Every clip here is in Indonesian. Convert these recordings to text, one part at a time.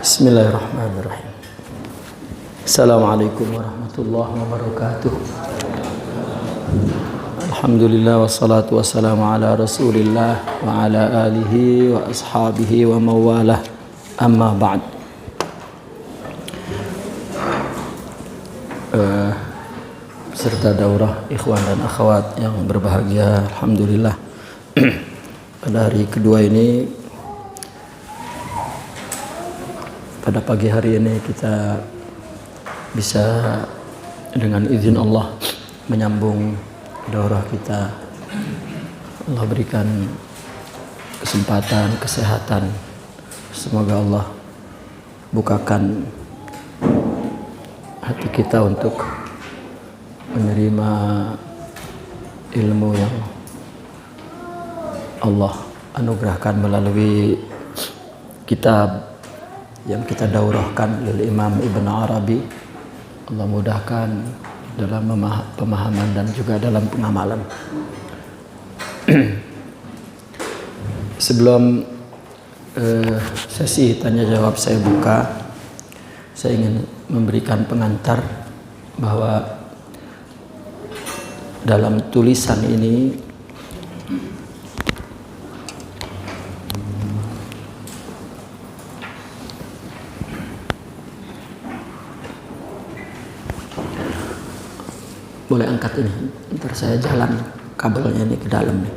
Bismillahirrahmanirrahim. Assalamualaikum warahmatullahi wabarakatuh. Alhamdulillah wassalatu wassalamu ala rasulillah wa ala alihi wa ashabihi wa mawalah. Amma ba'd. Serta daurah ikhwan dan akhwat yang berbahagia, alhamdulillah. Pada hari kedua ini, pada pagi hari ini kita bisa dengan izin Allah menyambung daurah kita. Allah berikan kesempatan, kesehatan. Semoga Allah bukakan hati kita untuk menerima ilmu yang Allah anugerahkan melalui kitab yang kita daurahkan oleh Imam Ibn Arabi. Allah mudahkan dalam pemahaman dan juga dalam pengamalan. Sebelum sesi tanya jawab saya buka, saya ingin memberikan pengantar bahwa dalam tulisan ini boleh angkat ini, ntar saya jalan kabelnya ini ke dalam nih,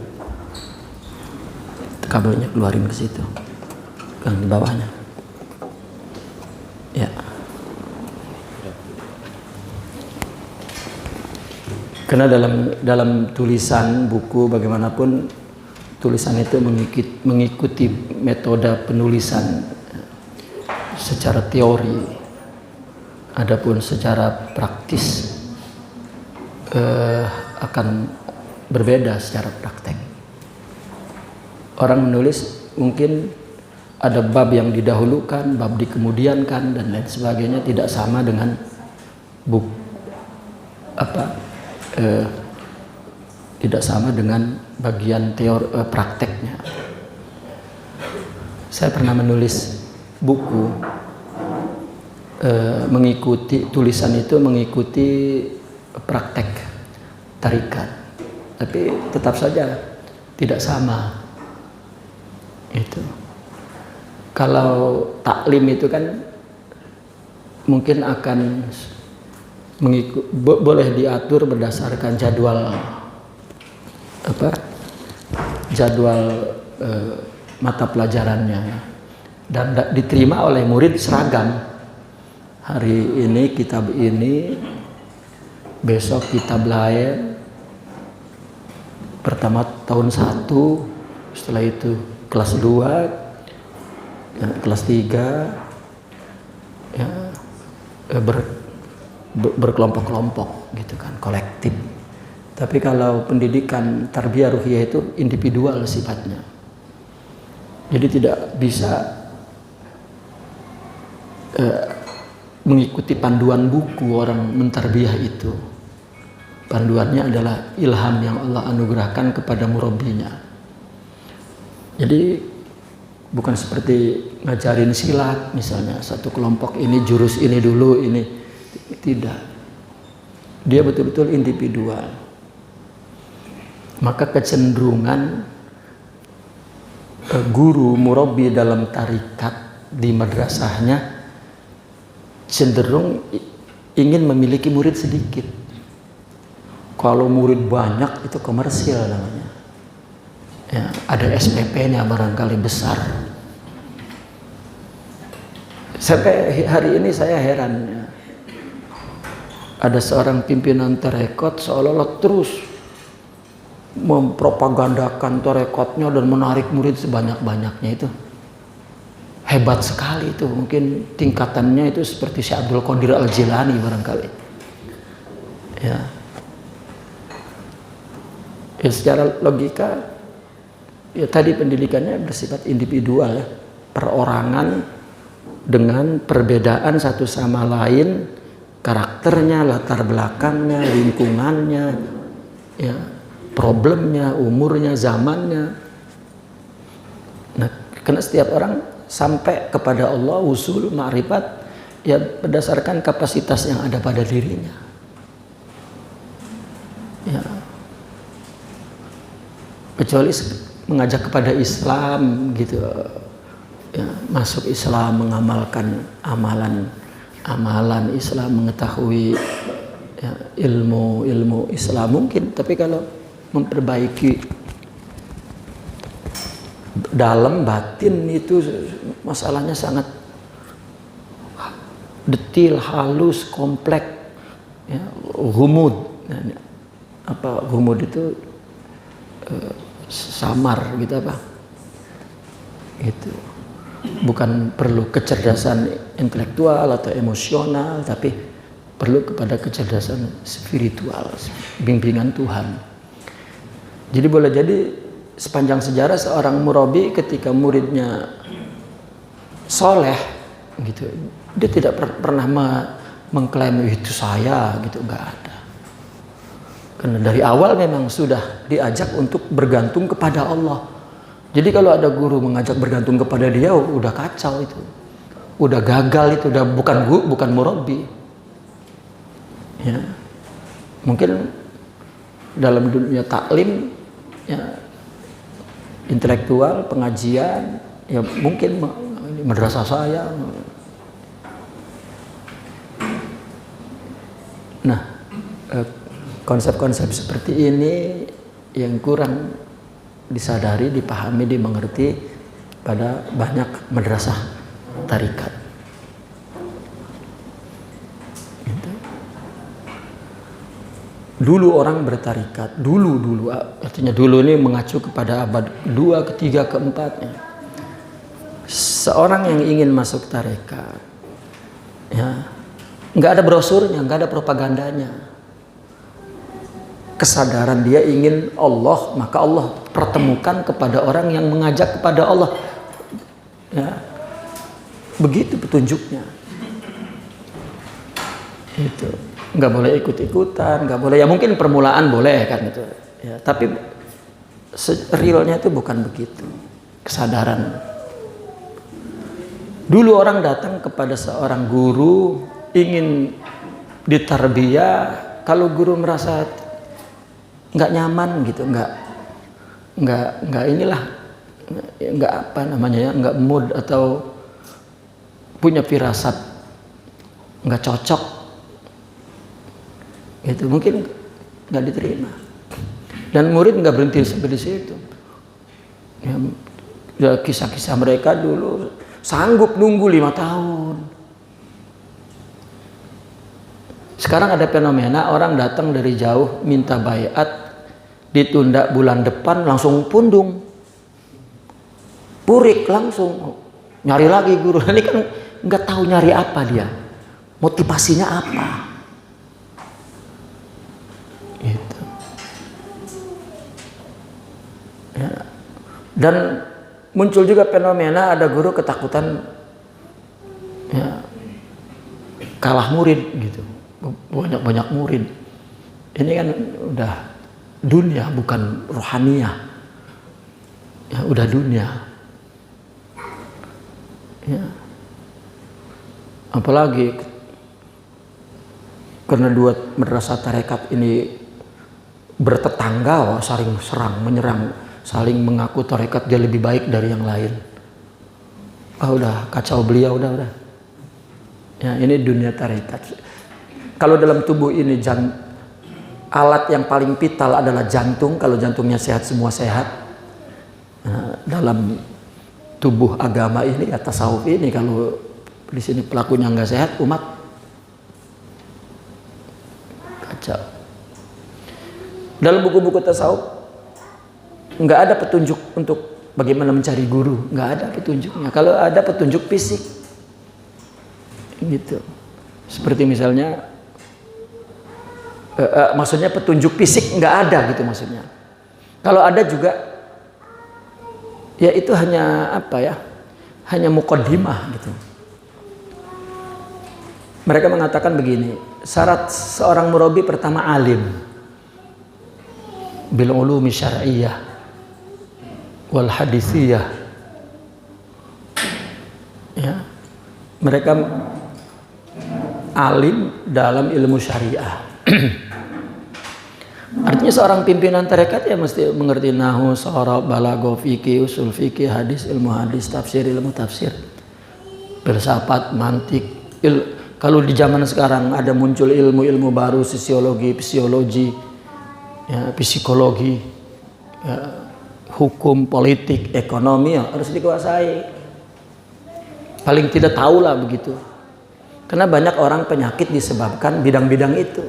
kabelnya keluarin ke situ, yang di bawahnya, ya. Karena dalam tulisan buku bagaimanapun tulisan itu mengikuti metode penulisan secara teori, adapun secara praktis akan berbeda secara praktek. Orang menulis mungkin ada bab yang didahulukan, bab dikemudiankan dan lain sebagainya, tidak sama dengan buku tidak sama dengan bagian teori prakteknya. Saya pernah menulis buku mengikuti tulisan itu mengikuti praktek tarikat, tapi tetap saja tidak sama. Itu kalau taklim itu kan mungkin akan boleh diatur berdasarkan jadwal mata pelajarannya dan diterima oleh murid seragam. Hari ini kitab ini, besok kitab lain, pertama tahun 1, setelah itu kelas 2, kelas 3, ya, berkelompok-kelompok gitu kan, kolektif. Tapi kalau pendidikan tarbiyah ruhiyah itu individual sifatnya. Jadi tidak bisa mengikuti panduan buku orang mentarbiyah itu. Panduannya adalah ilham yang Allah anugerahkan kepada murabbinya. Jadi bukan seperti ngajarin silat misalnya, satu kelompok ini jurus ini dulu, ini tidak. Dia betul-betul individual. Maka kecenderungan guru murabbi dalam tarikat di madrasahnya cenderung ingin memiliki murid sedikit. Kalau murid banyak itu komersil namanya. Ya, ada SPP-nya barangkali besar. Sampai hari ini saya heran, ya. Ada seorang pimpinan tarekat seolah-olah terus mempropagandakan tarekatnya dan menarik murid sebanyak-banyaknya. Itu hebat sekali itu. Mungkin tingkatannya itu seperti Syekh Abdul Qadir Al-Jilani barangkali. Ya. Ya, secara logika ya tadi pendidikannya bersifat individual, ya. Perorangan dengan perbedaan satu sama lain, karakternya, latar belakangnya, lingkungannya, ya, problemnya, umurnya, zamannya. Nah, karena setiap orang sampai kepada Allah, usul ma'rifat ya berdasarkan kapasitas yang ada pada dirinya. Ya. Kecuali mengajak kepada Islam gitu, ya, masuk Islam, mengamalkan amalan Islam, mengetahui ya, ilmu Islam mungkin. Tapi kalau memperbaiki dalam batin itu masalahnya sangat detil, halus, kompleks, ya, ghumud. Apa ghumud itu samar gitu apa? Itu bukan perlu kecerdasan intelektual atau emosional, tapi perlu kepada kecerdasan spiritual, bimbingan Tuhan. Jadi boleh jadi sepanjang sejarah seorang murabi ketika muridnya soleh gitu, dia tidak pernah mengklaim itu saya gitu, nggak ada. Karena dari awal memang sudah diajak untuk bergantung kepada Allah. Jadi kalau ada guru mengajak bergantung kepada dia, udah kacau itu, udah gagal itu, udah bukan murabi. Ya, mungkin dalam dunia taklim, ya, intelektual, pengajian, ya mungkin madrasah saya. Nah, konsep-konsep seperti ini yang kurang disadari, dipahami, dimengerti pada banyak madrasah tarikat. Dulu orang bertarikat, dulu artinya dulu ini mengacu kepada abad 2, ke-3, ke-4-nya. Seorang yang ingin masuk tarekat, ya, nggak ada brosurnya, nggak ada propagandanya. Kesadaran dia ingin Allah, maka Allah pertemukan kepada orang yang mengajak kepada Allah. Ya, begitu petunjuknya. Itu nggak boleh ikut-ikutan, nggak boleh. Ya mungkin permulaan boleh kan itu. Ya, tapi realnya itu bukan begitu. Kesadaran. Dulu orang datang kepada seorang guru ingin ditarbiyah, kalau guru merasa nggak nyaman gitu, nggak inilah, nggak apa namanya ya, nggak mood atau punya firasat nggak cocok, itu mungkin nggak diterima. Dan murid nggak berhenti sampai di situ. Ya, kisah-kisah mereka dulu sanggup nunggu 5 tahun. Sekarang ada fenomena orang datang dari jauh minta baiat, ditunda bulan depan langsung pundung, purik langsung nyari lagi guru. Ini kan nggak tahu nyari apa dia, motivasinya apa. Gitu. Ya. Dan muncul juga fenomena ada guru ketakutan ya, kalah murid gitu, banyak murid. Ini kan udah dunia bukan rohaniyah, ya udah dunia. Ya. Apalagi karena dua madrasah tarekat ini bertetangga, saling serang menyerang, saling mengaku tarekat dia lebih baik dari yang lain. Udah kacau beliau, udah. Ya, ini dunia tarekat. Kalau dalam tubuh ini alat yang paling vital adalah jantung. Kalau jantungnya sehat, semua sehat. Nah, dalam tubuh agama ini, tasawuf ini, kalau di sini pelakunya nggak sehat, umat kacau. Dalam buku-buku tasawuf nggak ada petunjuk untuk bagaimana mencari guru, nggak ada petunjuknya. Kalau ada petunjuk fisik, gitu. Seperti misalnya, maksudnya petunjuk fisik nggak ada gitu maksudnya. Kalau ada juga, ya itu hanya apa ya, hanya muqaddimah gitu. Mereka mengatakan begini, syarat seorang murabi pertama alim bil ulumi syar'iyyah wal hadisiyah mereka alim dalam ilmu syariah. Artinya seorang pimpinan tarekat ya mesti mengerti nahwu, sharaf, balaghah, fikih, usul fikih, hadis, ilmu hadis, tafsir, ilmu tafsir, filsafat, mantik. Kalau di zaman sekarang ada muncul ilmu-ilmu baru, sosiologi, psikologi, ya, psikologi, ya, hukum, politik, ekonomi, ya, harus dikuasai. Paling tidak tahulah begitu. Karena banyak orang penyakit disebabkan bidang-bidang itu.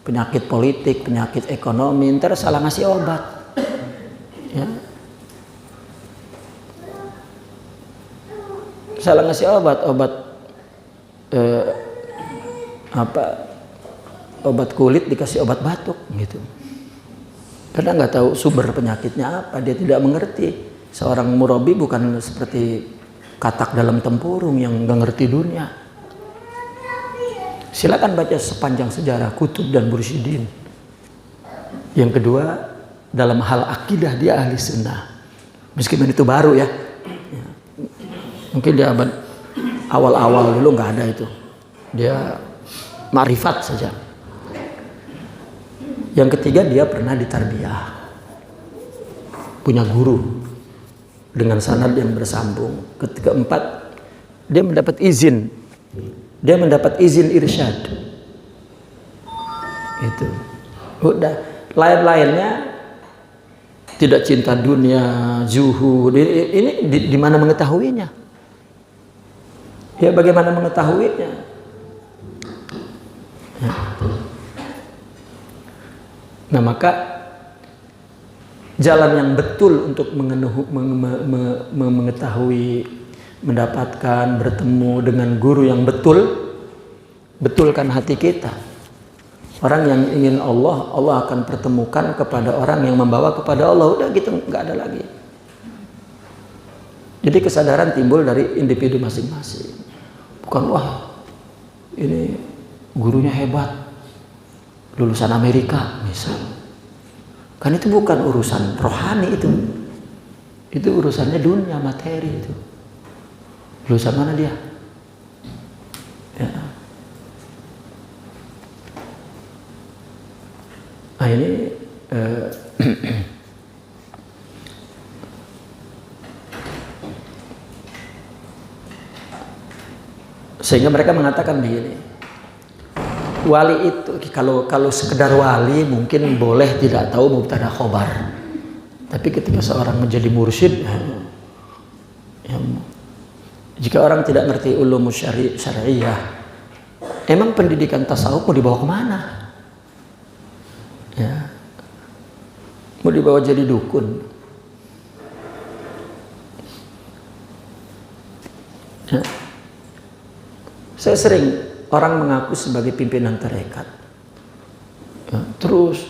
Penyakit politik, penyakit ekonomi, ntar salah ngasih obat. Ya. Salah ngasih obat obat kulit dikasih obat batuk gitu. Karena nggak tahu sumber penyakitnya apa, dia tidak mengerti. Seorang murabi bukan seperti katak dalam tempurung yang nggak ngerti dunia. Silakan baca sepanjang sejarah Kutub dan Bursyidin. Yang kedua, dalam hal akidah dia ahli sunnah. Meskipun itu baru ya. Mungkin dia abad awal-awal dulu nggak ada itu. Dia ma'rifat saja. Yang ketiga, dia pernah ditarbiyah. Punya guru dengan sanad yang bersambung. Keempat, dia mendapat izin. Dia mendapat izin irsyad. Itu. Udah, lain-lainnya tidak cinta dunia, zuhud. Ini di mana mengetahuinya? Ya bagaimana mengetahuinya? Ya. Nah, maka jalan yang betul untuk mengetahui, mendapatkan, bertemu dengan guru yang betul, betulkan hati kita. Orang yang ingin Allah, Allah akan pertemukan kepada orang yang membawa kepada Allah. Udah gitu, nggak ada lagi. Jadi kesadaran timbul dari individu masing-masing. Bukan wah ini gurunya hebat, lulusan Amerika misal. Kan itu bukan urusan rohani itu. Itu urusannya dunia, materi itu. Lulusan mana dia? Ya. Nah ini sehingga mereka mengatakan begini, wali itu kalau sekedar wali mungkin boleh tidak tahu mubtada khobar, tapi ketika seorang menjadi mursyid, ya, jika orang tidak ngerti ulum syariah, emang pendidikan tasawuf mau dibawa kemana? Ya, mau dibawa jadi dukun. Ya. Saya sering orang mengaku sebagai pimpinan tarekat, ya, terus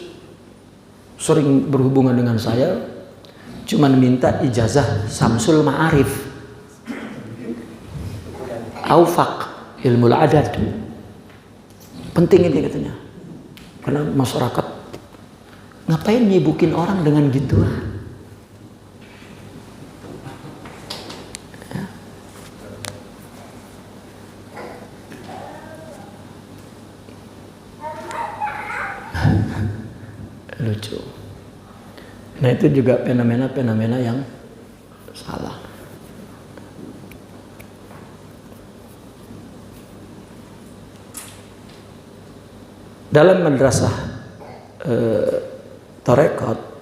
sering berhubungan dengan saya, cuman minta ijazah Samsul Ma'arif, Aufaq, ilmu adad. Penting ini katanya. Karena masyarakat ngapain nyibukin orang dengan gituan? Ya. Lucu. Nah itu juga fenomena-fenomena yang salah. Dalam madrasah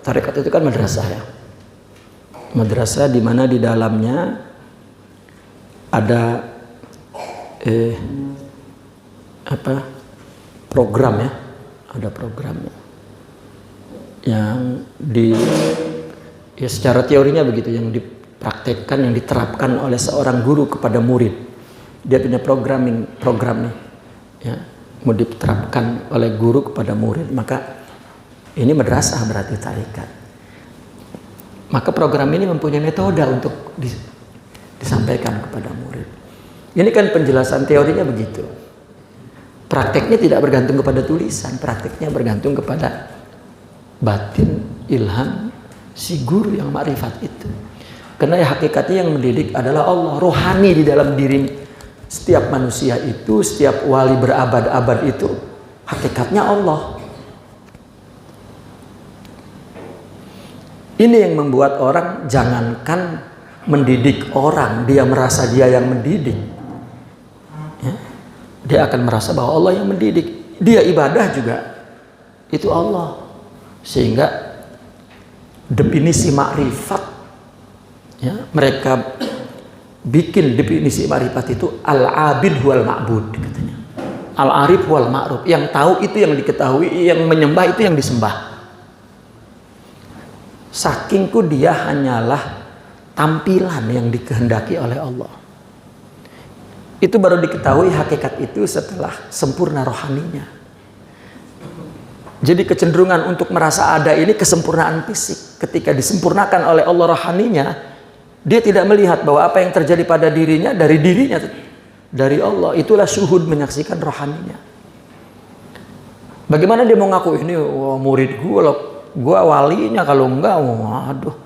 tarekat itu kan madrasah ya. Madrasah di mana di dalamnya ada program ya, ada programnya yang ya secara teorinya begitu, yang dipraktekkan, yang diterapkan oleh seorang guru kepada murid. Dia punya program nih, ya, mau diterapkan oleh guru kepada murid, maka ini madrasah berarti tarekat. Maka program ini mempunyai metode untuk disampaikan kepada murid. Ini kan penjelasan teorinya begitu. Prakteknya tidak bergantung kepada tulisan, prakteknya bergantung kepada batin, ilham si guru yang makrifat itu. Karena ya hakikatnya yang mendidik adalah Allah, rohani di dalam diri Setiap manusia itu, setiap wali berabad-abad itu hakikatnya Allah. Ini yang membuat orang jangankan mendidik orang, dia merasa dia yang mendidik. Ya. Dia akan merasa bahwa Allah yang mendidik. Dia ibadah juga, itu Allah. Sehingga definisi makrifat, ya, mereka bikin definisi makrifat itu al-abid wal ma'bud katanya. Al-arif wal ma'ruf, yang tahu itu yang diketahui, yang menyembah itu yang disembah. Sakingku dia hanyalah tampilan yang dikehendaki oleh Allah. Itu baru diketahui hakikat itu setelah sempurna rohaninya. Jadi kecenderungan untuk merasa ada ini kesempurnaan fisik. Ketika disempurnakan oleh Allah rohaninya, dia tidak melihat bahwa apa yang terjadi pada dirinya dari dirinya, dari Allah. Itulah syuhud, menyaksikan rohaninya. Bagaimana dia mau ngaku ini murid gue walinya, kalau enggak, waduh,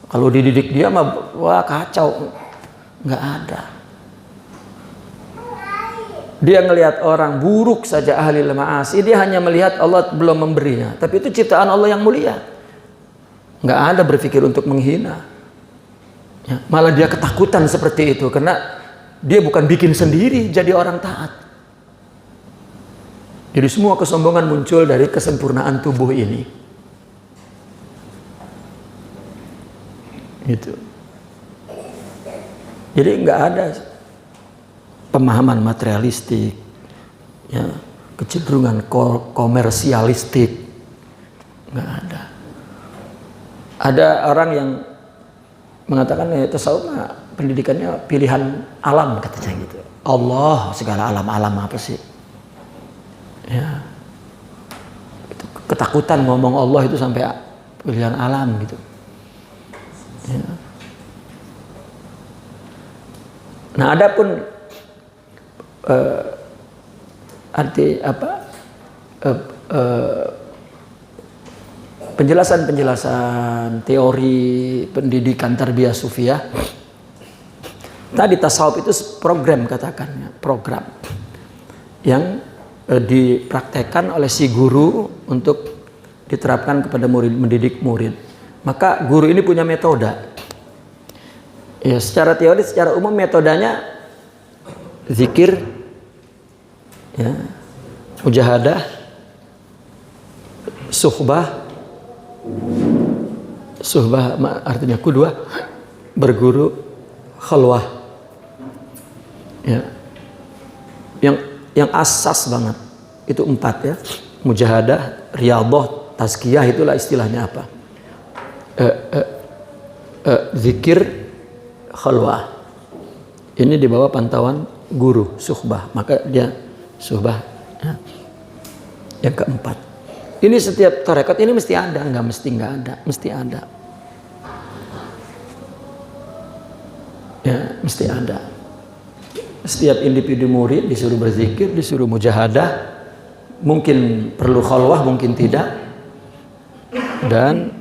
kalau dididik dia mah wah kacau, nggak ada. Dia ngelihat orang buruk saja ahli ma'asi, dia hanya melihat Allah belum memberinya, tapi itu ciptaan Allah yang mulia. Nggak ada berpikir untuk menghina. Ya, malah dia ketakutan seperti itu karena dia bukan bikin sendiri jadi orang taat. Jadi semua kesombongan muncul dari kesempurnaan tubuh ini. Gitu. Jadi nggak ada pemahaman materialistik, ya, kecenderungan komersialistik, nggak ada. Ada orang yang mengatakan ya, tasawuf pendidikannya pilihan alam katanya gitu. Allah segala alam apa sih? Ya, ketakutan ngomong Allah itu sampai pilihan alam gitu. Ya. Nah, adapun arti apa penjelasan teori pendidikan tarbiyah sufiyah tadi, tasawuf itu program, katakannya program yang dipraktekkan oleh si guru untuk diterapkan kepada murid, mendidik murid. Maka guru ini punya metode. Ya, secara teori, secara umum metodenya zikir, ya, mujahadah, suhbah artinya kudwah, berguru, khalwah. Ya. Yang asas banget itu 4 ya. Mujahadah, riyadhah, tazkiyah, itulah istilahnya apa? Zikir, khalwah. Ini di bawah pantauan guru, suhbah. Maka dia suhbah. Ya. Yang keempat. Ini setiap tarekat ini mesti ada, nggak mesti nggak ada, mesti ada. Ya, mesti ada. Setiap individu murid disuruh berzikir, disuruh mujahadah. Mungkin perlu khalwah, mungkin tidak. Dan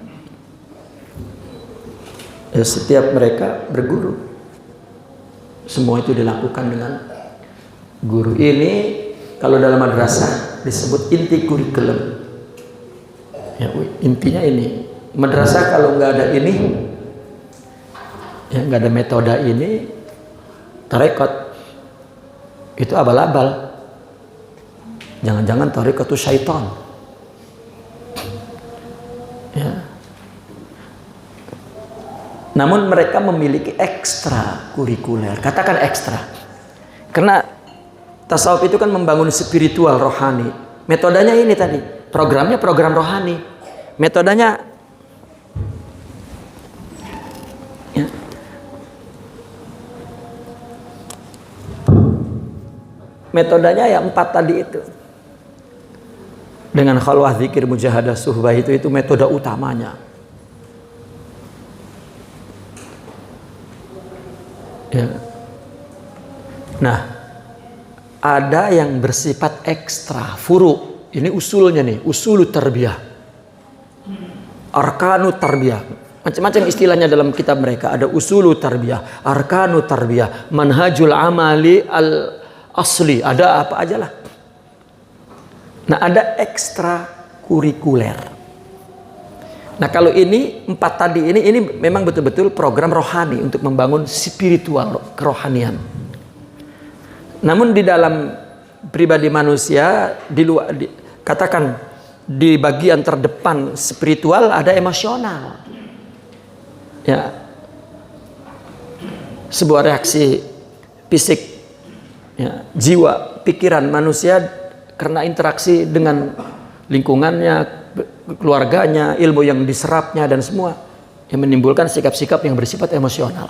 ya, setiap mereka berguru. Semua itu dilakukan dengan guru. Ini kalau dalam madrasah disebut inti kurikulum. Ya, intinya ini. Madrasah kalau nggak ada ini, ya nggak ada metode ini, tarekat itu abal-abal. Jangan-jangan tarekat itu syaitan. Ya. Namun mereka memiliki ekstra kurikuler. Katakan ekstra. Karena tasawuf itu kan membangun spiritual, rohani. Metodenya ini tadi. Programnya program rohani. Metodenya ya. Metodenya ya 4 tadi itu. Dengan khalwah, zikir, mujahadah, suhbah itu metode utamanya. Ya. Nah, ada yang bersifat ekstra, furu. Ini usulnya nih, usulu tarbiyah, arkanu tarbiyah. Macam-macam istilahnya dalam kitab mereka. Ada usulu tarbiyah, arkanu tarbiyah, manhajul amali asli, ada apa aja lah. Nah, ada ekstrakurikuler. Nah, kalau ini 4 tadi ini memang betul-betul program rohani untuk membangun spiritual, kerohanian. Namun di dalam pribadi manusia, katakan di bagian terdepan spiritual ada emosional. Ya. Sebuah reaksi fisik, ya, jiwa, pikiran manusia karena interaksi dengan lingkungannya, keluarganya, ilmu yang diserapnya dan semua yang menimbulkan sikap-sikap yang bersifat emosional.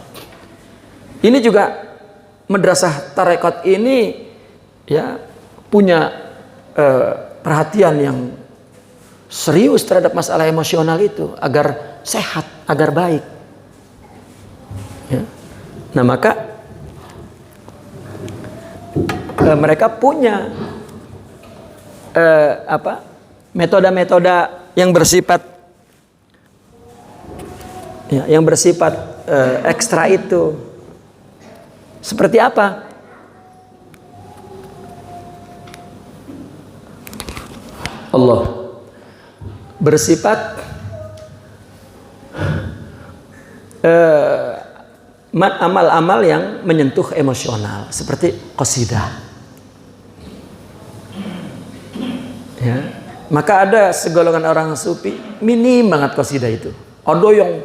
Ini juga madrasah tarekat ini ya punya perhatian yang serius terhadap masalah emosional itu agar sehat, agar baik. Ya. Nah, maka mereka punya metode-metode yang bersifat ekstra itu. Seperti apa? Allah bersifat amal-amal yang menyentuh emosional seperti qasidah. Ya. Maka ada segolongan orang sufi minim banget qasidah itu. Ada yang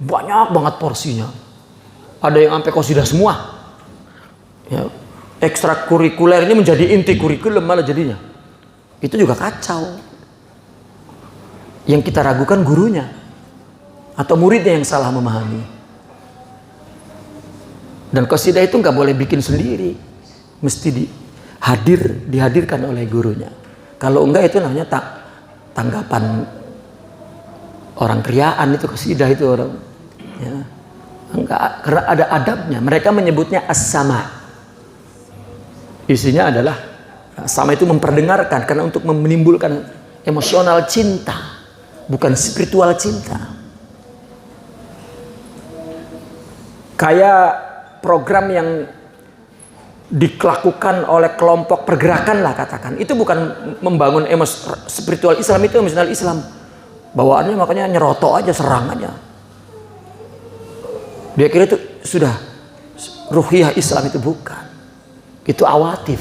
banyak banget porsinya. Ada yang sampai qasidah semua. Ya. Ekstrakurikuler ini menjadi inti kurikulum malah jadinya. Itu juga kacau. Yang kita ragukan gurunya atau muridnya yang salah memahami. Dan qasidah itu nggak boleh bikin sendiri, mesti dihadirkan oleh gurunya. Kalau enggak itu namanya tanggapan orang kriaan, itu qasidah itu orang. Ya. Enggak, karena ada adabnya. Mereka menyebutnya as-sama. Isinya adalah sama itu memperdengarkan karena untuk menimbulkan emosional cinta, bukan spiritual cinta. Kayak program yang dilakukan oleh kelompok pergerakan lah katakan, itu bukan membangun spiritual Islam, itu emosional Islam. Bawaannya makanya nyerotok aja, serang aja. Dia kira itu sudah ruhiyah Islam, itu bukan. Itu awatif.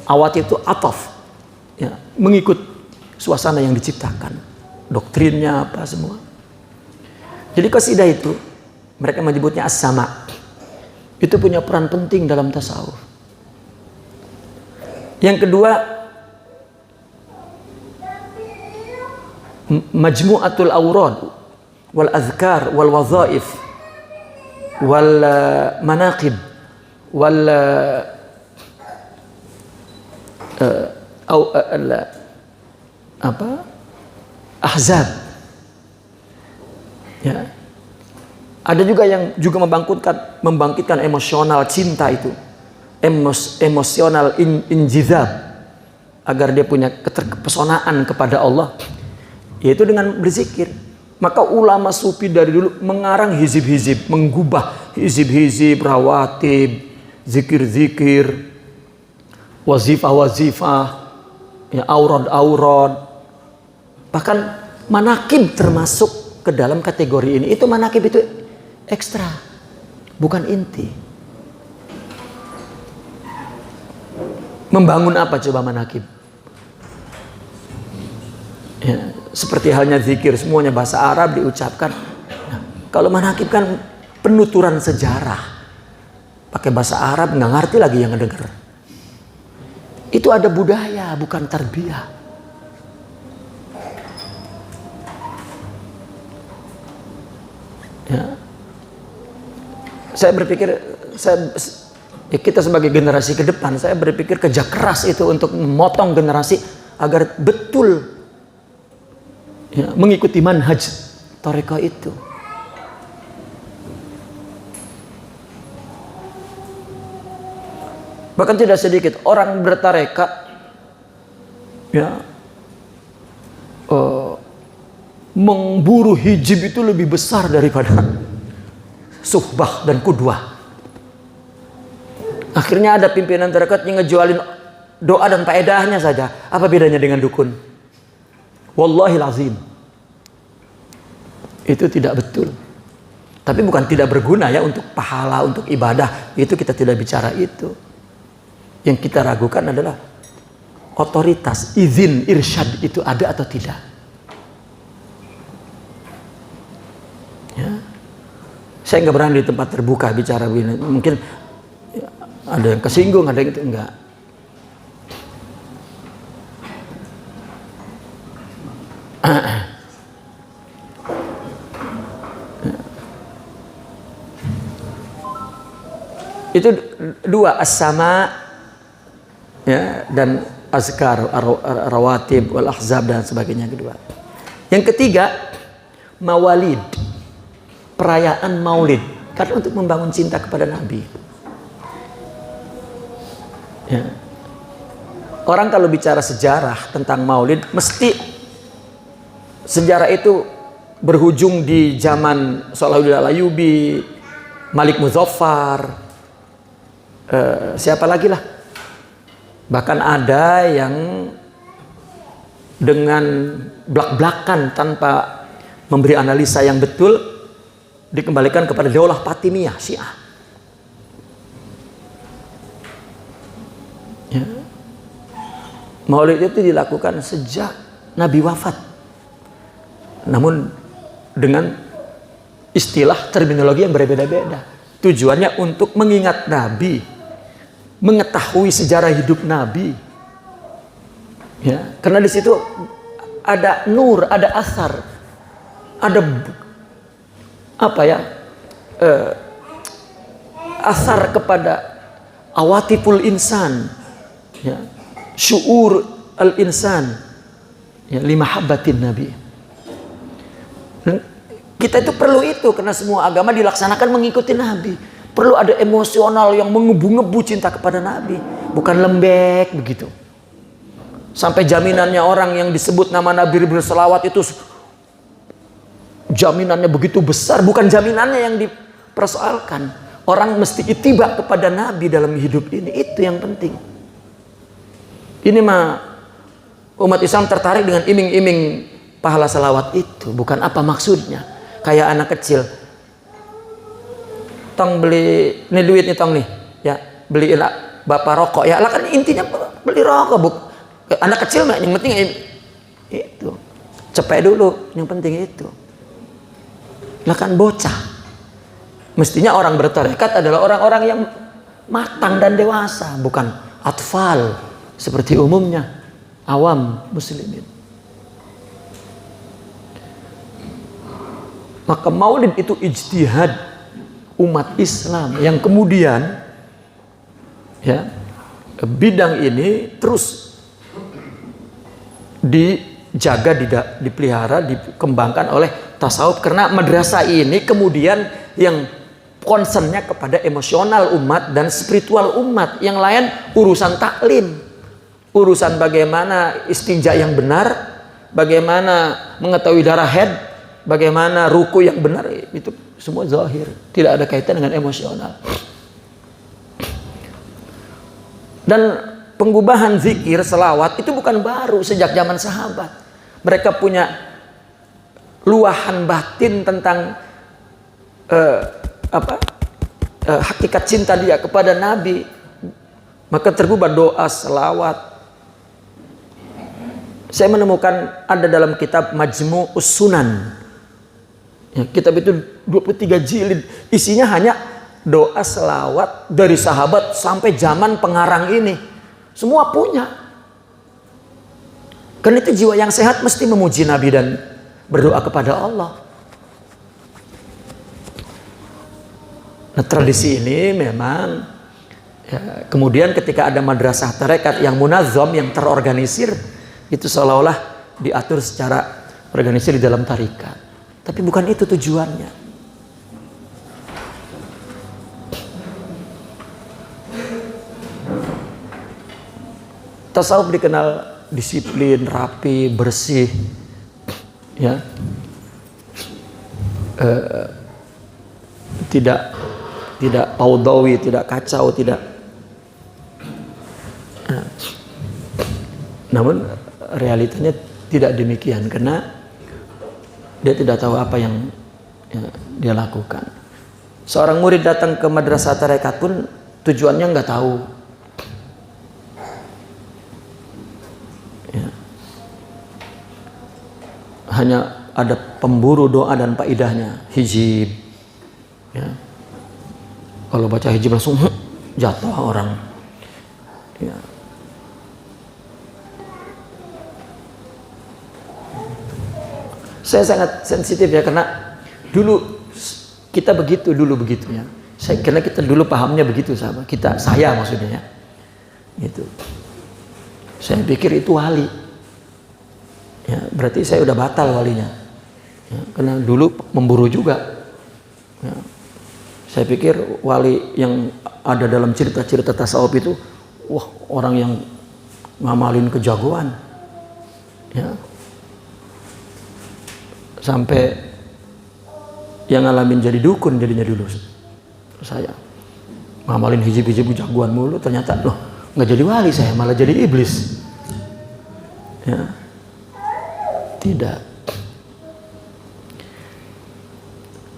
Awatif itu ataf, ya, mengikut suasana yang diciptakan, doktrinnya apa semua. Jadi qasidah itu mereka menyebutnya as-sama. Itu punya peran penting dalam tasawuf. Yang kedua, majmu'atul awrad wal azkar wal wazaif wal manaqib wal ahzab. Ya. Ada juga yang juga membangkitkan emosional cinta itu, emosional injizab, agar dia punya keterpesonaan kepada Allah, yaitu dengan berzikir. Maka ulama sufi dari dulu mengarang hizib-hizib, menggubah hizib-hizib, rawatib, zikir-zikir, wazifah-wazifah, ya, aurad-aurad, bahkan manakib termasuk ke dalam kategori ini. Itu manakib itu ekstra, bukan inti. Membangun apa coba manakib? Ya, seperti halnya zikir, semuanya bahasa Arab diucapkan. Nah, kalau manakib kan penuturan sejarah, pakai bahasa Arab, nggak ngerti lagi yang ngedenger. Itu ada budaya, bukan tarbiyah. Ya. Saya berpikir, kita sebagai generasi ke depan, saya berpikir kerja keras itu untuk memotong generasi agar betul, ya, mengikuti manhaj tarekat itu. Bahkan tidak sedikit orang bertarekat, ya, memburu hijib itu lebih besar daripada suhbah dan kudwah. Akhirnya ada pimpinan tarekat yang ngejualin doa dan faedahnya saja. Apa bedanya dengan dukun? Wallahil azim. Itu tidak betul. Tapi bukan tidak berguna ya untuk pahala, untuk ibadah. Itu kita tidak bicara itu. Yang kita ragukan adalah otoritas, izin, irsyad itu ada atau tidak. Ya. Saya nggak berani di tempat terbuka bicara begini. Mungkin ada yang kesinggung, ada yang itu enggak. Itu dua, as-sama ya, dan azkar, rawatib, wal ahzab dan sebagainya kedua. Yang ketiga, mawalid, perayaan maulid, karena untuk membangun cinta kepada Nabi. Ya. Orang kalau bicara sejarah tentang maulid, mesti sejarah itu berujung di zaman Salahuddin Al-Ayyubi, Malik Muzaffar, siapa lagi lah. Bahkan ada yang dengan blak-blakan tanpa memberi analisa yang betul dikembalikan kepada Daulah Fatimiyah Syiah. Ya. Maulid itu dilakukan sejak Nabi wafat. Namun dengan istilah terminologi yang berbeda-beda. Tujuannya untuk mengingat Nabi, mengetahui sejarah hidup Nabi. Ya, karena di situ ada nur, ada asar, ada apa ya? Asar kepada awatiful insan, ya, syuur al-insan, ya, limahabbatin Nabi. Kita itu perlu itu karena semua agama dilaksanakan mengikuti Nabi. Perlu ada emosional yang mengebu-ngebu cinta kepada Nabi, bukan lembek begitu. Sampai jaminannya orang yang disebut nama Nabi berselawat itu jaminannya begitu besar, bukan jaminannya yang dipersoalkan. Orang mesti ittiba kepada Nabi dalam hidup ini, itu yang penting. Ini mah umat Islam tertarik dengan iming-iming pahala salawat itu, bukan apa maksudnya. Kayak anak kecil, tong beli nih duit nih tong nih, ya beliin bapak rokok, ya lah kan intinya beli rokok, anak kecil mah yang penting itu cepet dulu, yang penting itu. Lah kan bocah, mestinya orang bertarekat adalah orang-orang yang matang dan dewasa, bukan atfal seperti umumnya awam muslimin. Maka maulid itu ijtihad umat Islam yang kemudian ya bidang ini terus dijaga, dipelihara, dikembangkan oleh tasawuf, karena madrasah ini kemudian yang concernnya kepada emosional umat dan spiritual umat. Yang lain urusan taklim, urusan bagaimana istinja yang benar, bagaimana mengetahui darah haid, bagaimana ruku yang benar, itu semua zahir, tidak ada kaitan dengan emosional. Dan pengubahan zikir selawat itu bukan baru, sejak zaman sahabat. Mereka punya luahan batin tentang hakikat cinta dia kepada Nabi, maka tergubah doa selawat. Saya menemukan ada dalam kitab Majmu'us Sunan. Ya, kitab itu 23 jilid, isinya hanya doa selawat dari sahabat sampai zaman pengarang ini. Semua punya. Karena itu jiwa yang sehat mesti memuji Nabi dan berdoa kepada Allah. Nah, tradisi ini memang ya, kemudian ketika ada madrasah tarekat yang munazzam, yang terorganisir, itu seolah-olah diatur secara organisir di dalam tarikat. Tapi bukan itu tujuannya. Tasawuf dikenal disiplin, rapi, bersih, ya, tidak faudawi, tidak kacau, tidak Namun realitanya tidak demikian karena dia tidak tahu apa yang dia lakukan. Seorang murid datang ke madrasah tarekat pun tujuannya nggak tahu. Ya. Hanya ada pemburu doa dan faedahnya, hijib. Ya. Kalau baca hijib langsung jatuh orang. Ya. Saya sangat sensitif ya karena dulu kita begitu ya. Karena kita dulu pahamnya begitu sama saya maksudnya ya. Gitu. Saya pikir itu wali. Ya, berarti saya udah batal walinya. Ya, karena dulu memburu juga. Ya. Saya pikir wali yang ada dalam cerita-cerita tasawuf itu, wah orang yang ngamalin kejagoan. Ya. Sampai yang ngalamin jadi dukun jadinya dulu saya ngamalin hijib-hijib jagoan mulu, ternyata loh nggak jadi wali, saya malah jadi iblis. Ya. Tidak.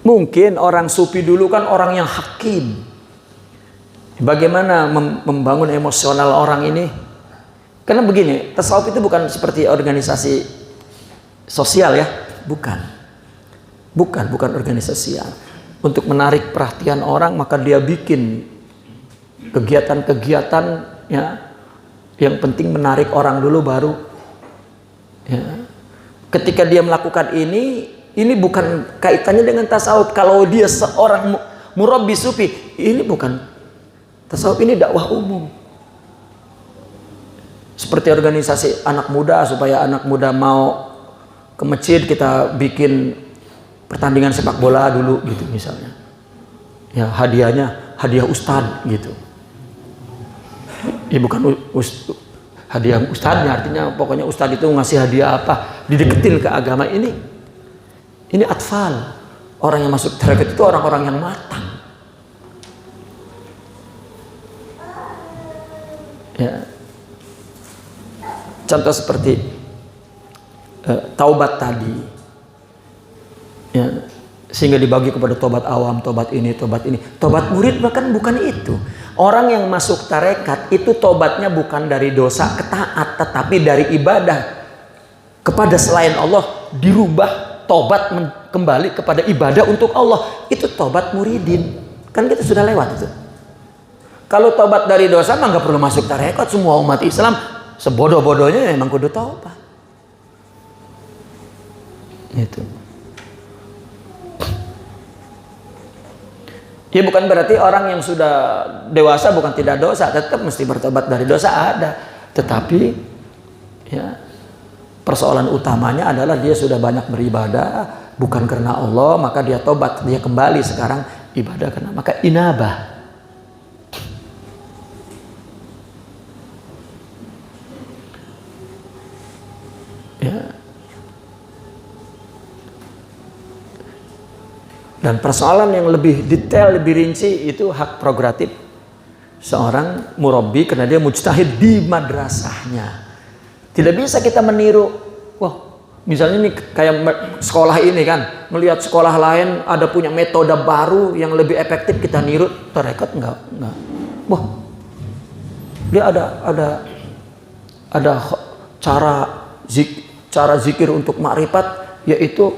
Mungkin orang sufi dulu kan orang yang hakim. Bagaimana membangun emosional orang ini? Karena begini, tasawuf itu bukan seperti organisasi sosial ya. Bukan organisasi ya. Untuk menarik perhatian orang maka dia bikin kegiatan-kegiatan ya, yang penting menarik orang dulu baru ya. Ketika dia melakukan ini bukan kaitannya dengan tasawuf. Kalau dia seorang murabbi sufi, ini bukan tasawuf, ini dakwah umum. Seperti organisasi anak muda, supaya anak muda mau ke masjid kita bikin pertandingan sepak bola dulu gitu misalnya. Ya hadiahnya hadiah ustad gitu. Ya bukan hadiah ustadnya, artinya pokoknya ustad itu ngasih hadiah apa, dideketin ke agama ini. Ini atfal. Orang yang masuk tarekat itu orang-orang yang matang. Ya. Contoh seperti taubat tadi, ya, sehingga dibagi kepada tobat awam, tobat ini, tobat murid bahkan bukan itu. Orang yang masuk tarekat itu tobatnya bukan dari dosa ke taat, tetapi dari ibadah kepada selain Allah, dirubah tobat kembali kepada ibadah untuk Allah. Itu tobat muridin, kan kita sudah lewat itu. Kalau tobat dari dosa mah nggak perlu masuk tarekat. Semua umat Islam sebodoh-bodohnya memang kudu taubat. Itu. Ya bukan berarti orang yang sudah dewasa bukan tidak dosa, tetap mesti bertobat dari dosa, ada. Tetapi ya persoalan utamanya adalah dia sudah banyak beribadah bukan karena Allah, maka dia tobat, dia kembali sekarang ibadah karena maka inabah. Ya. Dan persoalan yang lebih detail, lebih rinci itu hak prerogatif seorang murabbi karena dia mujtahid di madrasahnya. Tidak bisa kita meniru, wah misalnya nih kayak sekolah ini kan, melihat sekolah lain ada punya metode baru yang lebih efektif kita niru, tarekat enggak. Wah dia ada cara zikir untuk makrifat, yaitu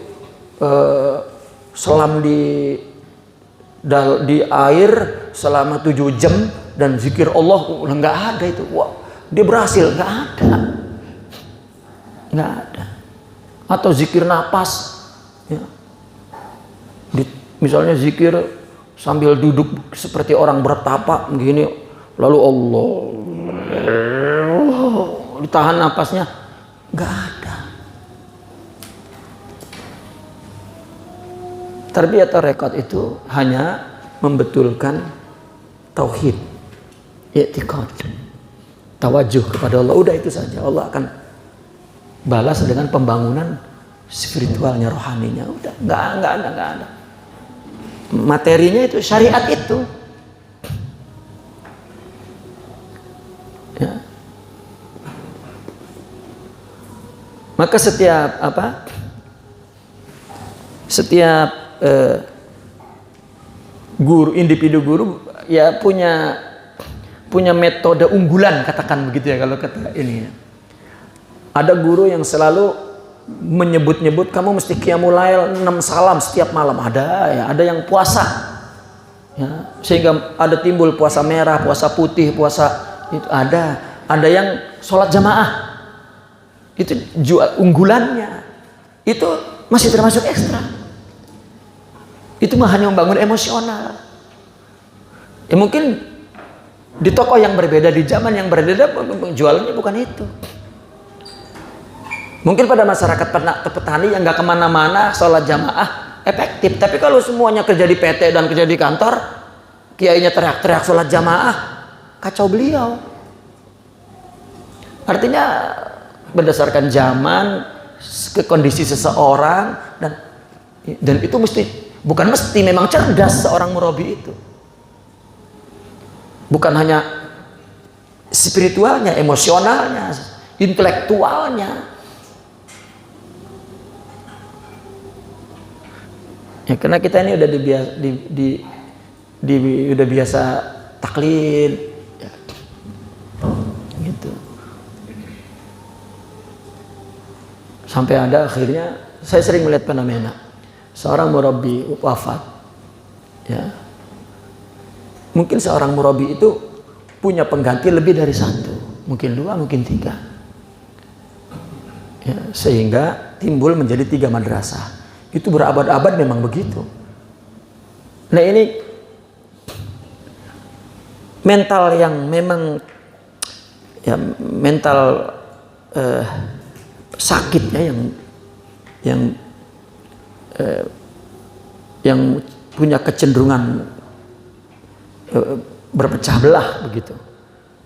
selam di air selama 7 jam dan zikir Allah. Nggak ada itu. Wah, dia berhasil. Nggak ada. Atau zikir napas ya. Misalnya zikir sambil duduk seperti orang bertapa begini, lalu Allah ditahan napasnya. Nggak ada. Tarbiyat tarekat itu hanya membetulkan tauhid, i'tiqad, tawajuh kepada Allah. Udah itu saja. Allah akan balas dengan pembangunan spiritualnya, rohaninya. Udah, nggak ada. Materinya itu syariat itu. Ya. Maka setiap guru, individu guru ya punya metode unggulan, katakan begitu ya kalau kata ini. Ada guru yang selalu menyebut-nyebut kamu mesti qiyamul lail 6 salam setiap malam. Ada yang puasa. Ya, sehingga ada timbul puasa merah, puasa putih, puasa itu ada yang sholat jamaah. Itu jual unggulannya. Itu masih termasuk ekstra. Itu mah hanya membangun emosional. Ya mungkin di toko yang berbeda, di zaman yang berbeda, jualannya bukan itu. Mungkin pada masyarakat petani yang nggak kemana-mana, sholat jamaah efektif. Tapi kalau semuanya kerja di PT dan kerja di kantor, kiainya teriak-teriak sholat jamaah, kacau beliau. Artinya berdasarkan zaman, ke kondisi seseorang, dan itu bukan mesti, memang cerdas seorang murabi itu. Bukan hanya spiritualnya, emosionalnya, intelektualnya. Ya, karena kita ini udah biasa taklid, ya. Gitu. Sampai ada akhirnya saya sering melihat fenomena seorang murabi wafat, ya. Mungkin seorang murabi itu punya pengganti lebih dari 1, mungkin 2, mungkin 3, ya, sehingga timbul menjadi 3 madrasah. Itu berabad-abad memang begitu. Nah ini mental yang memang ya mental sakitnya yang punya kecenderungan berpecah belah begitu.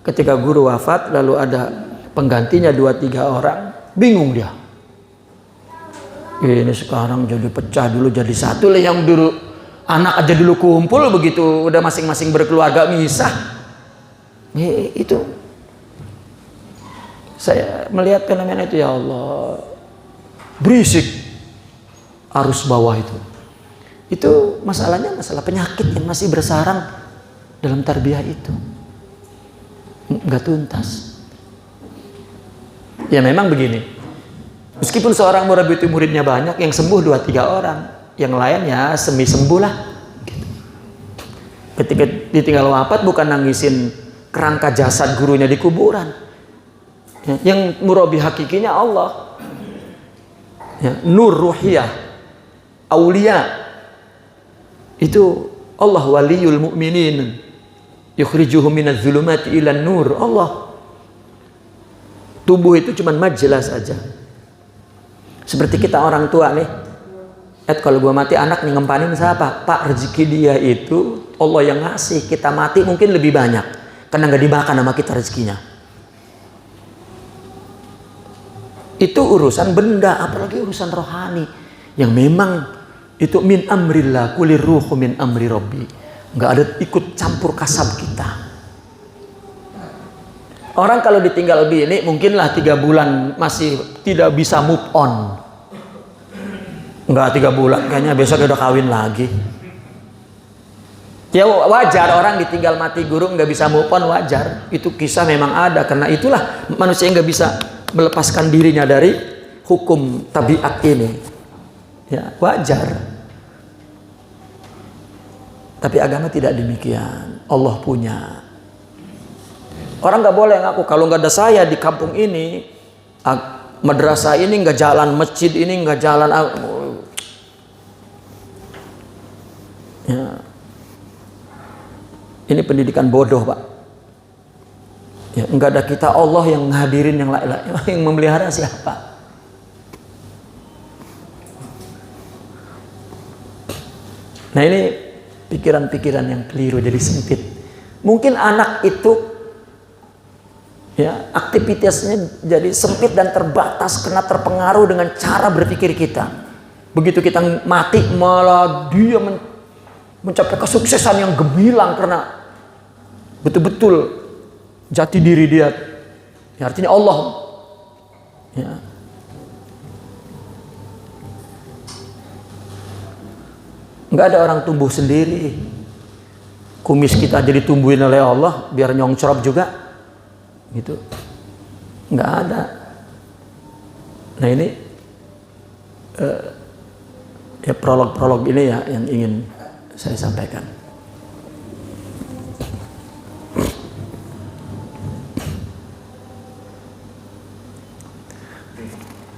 Ketika guru wafat lalu ada penggantinya 2-3 orang, bingung dia. Ini sekarang jadi pecah, dulu jadi satu lah, yang dulu anak aja dulu kumpul begitu udah masing-masing berkeluarga misah. Itu saya melihat fenomena itu, ya Allah, berisik arus bawah itu. Itu masalahnya masalah penyakit yang masih bersarang dalam tarbiyah itu, nggak tuntas. Ya memang begini. Meskipun seorang murabi itu muridnya banyak, yang sembuh 2-3 orang, yang lainnya semi sembuh lah. Gitu. Ketika ditinggal wafat bukan nangisin kerangka jasad gurunya di kuburan. Ya, yang murabi hakikinya Allah. Ya, nur ruhiyah, aulia. Itu Allah waliyul mu'minin. Yukhrijuhum minadz zulumati ilan nur. Allah. Tubuh itu cuma majelas aja. Seperti kita orang tua nih, kalau gua mati anak nih ngempanin siapa? Pak, rezeki dia itu Allah yang ngasih. Kita mati mungkin lebih banyak karena nggak dimakan sama kita rezekinya. Itu urusan benda, apalagi urusan rohani yang memang itu min amrillah, kulir ruhu min amri rabbi. Nggak ada ikut campur kasab kita. Orang kalau ditinggal bini mungkinlah 3 bulan masih tidak bisa move on. Enggak 3 bulan, kayaknya besok udah kawin lagi. Ya wajar orang ditinggal mati guru nggak bisa move on, wajar. Itu kisah memang ada, karena itulah manusia nggak bisa melepaskan dirinya dari hukum tabiat ini. Ya wajar. Tapi agama tidak demikian. Allah punya. Orang nggak boleh ngaku kalau nggak ada saya di kampung ini, madrasah ini nggak jalan, masjid ini nggak jalan. Ya. Ini pendidikan bodoh, Pak. Ya, nggak ada kita, Allah yang ngadirin, yang memelihara siapa? Nah ini pikiran-pikiran yang keliru, jadi sempit. Mungkin anak itu ya aktivitasnya jadi sempit dan terbatas karena terpengaruh dengan cara berpikir kita. Begitu kita mati malah dia mencapai kesuksesan yang gemilang karena betul-betul jati diri dia. Ya, artinya Allah ya, Nggak ada orang tumbuh sendiri. Kumis kita aja ditumbuhin oleh Allah biar nyongcrop juga, gitu. Nggak ada. Nah ini ya prolog-prolog ini ya yang ingin saya sampaikan.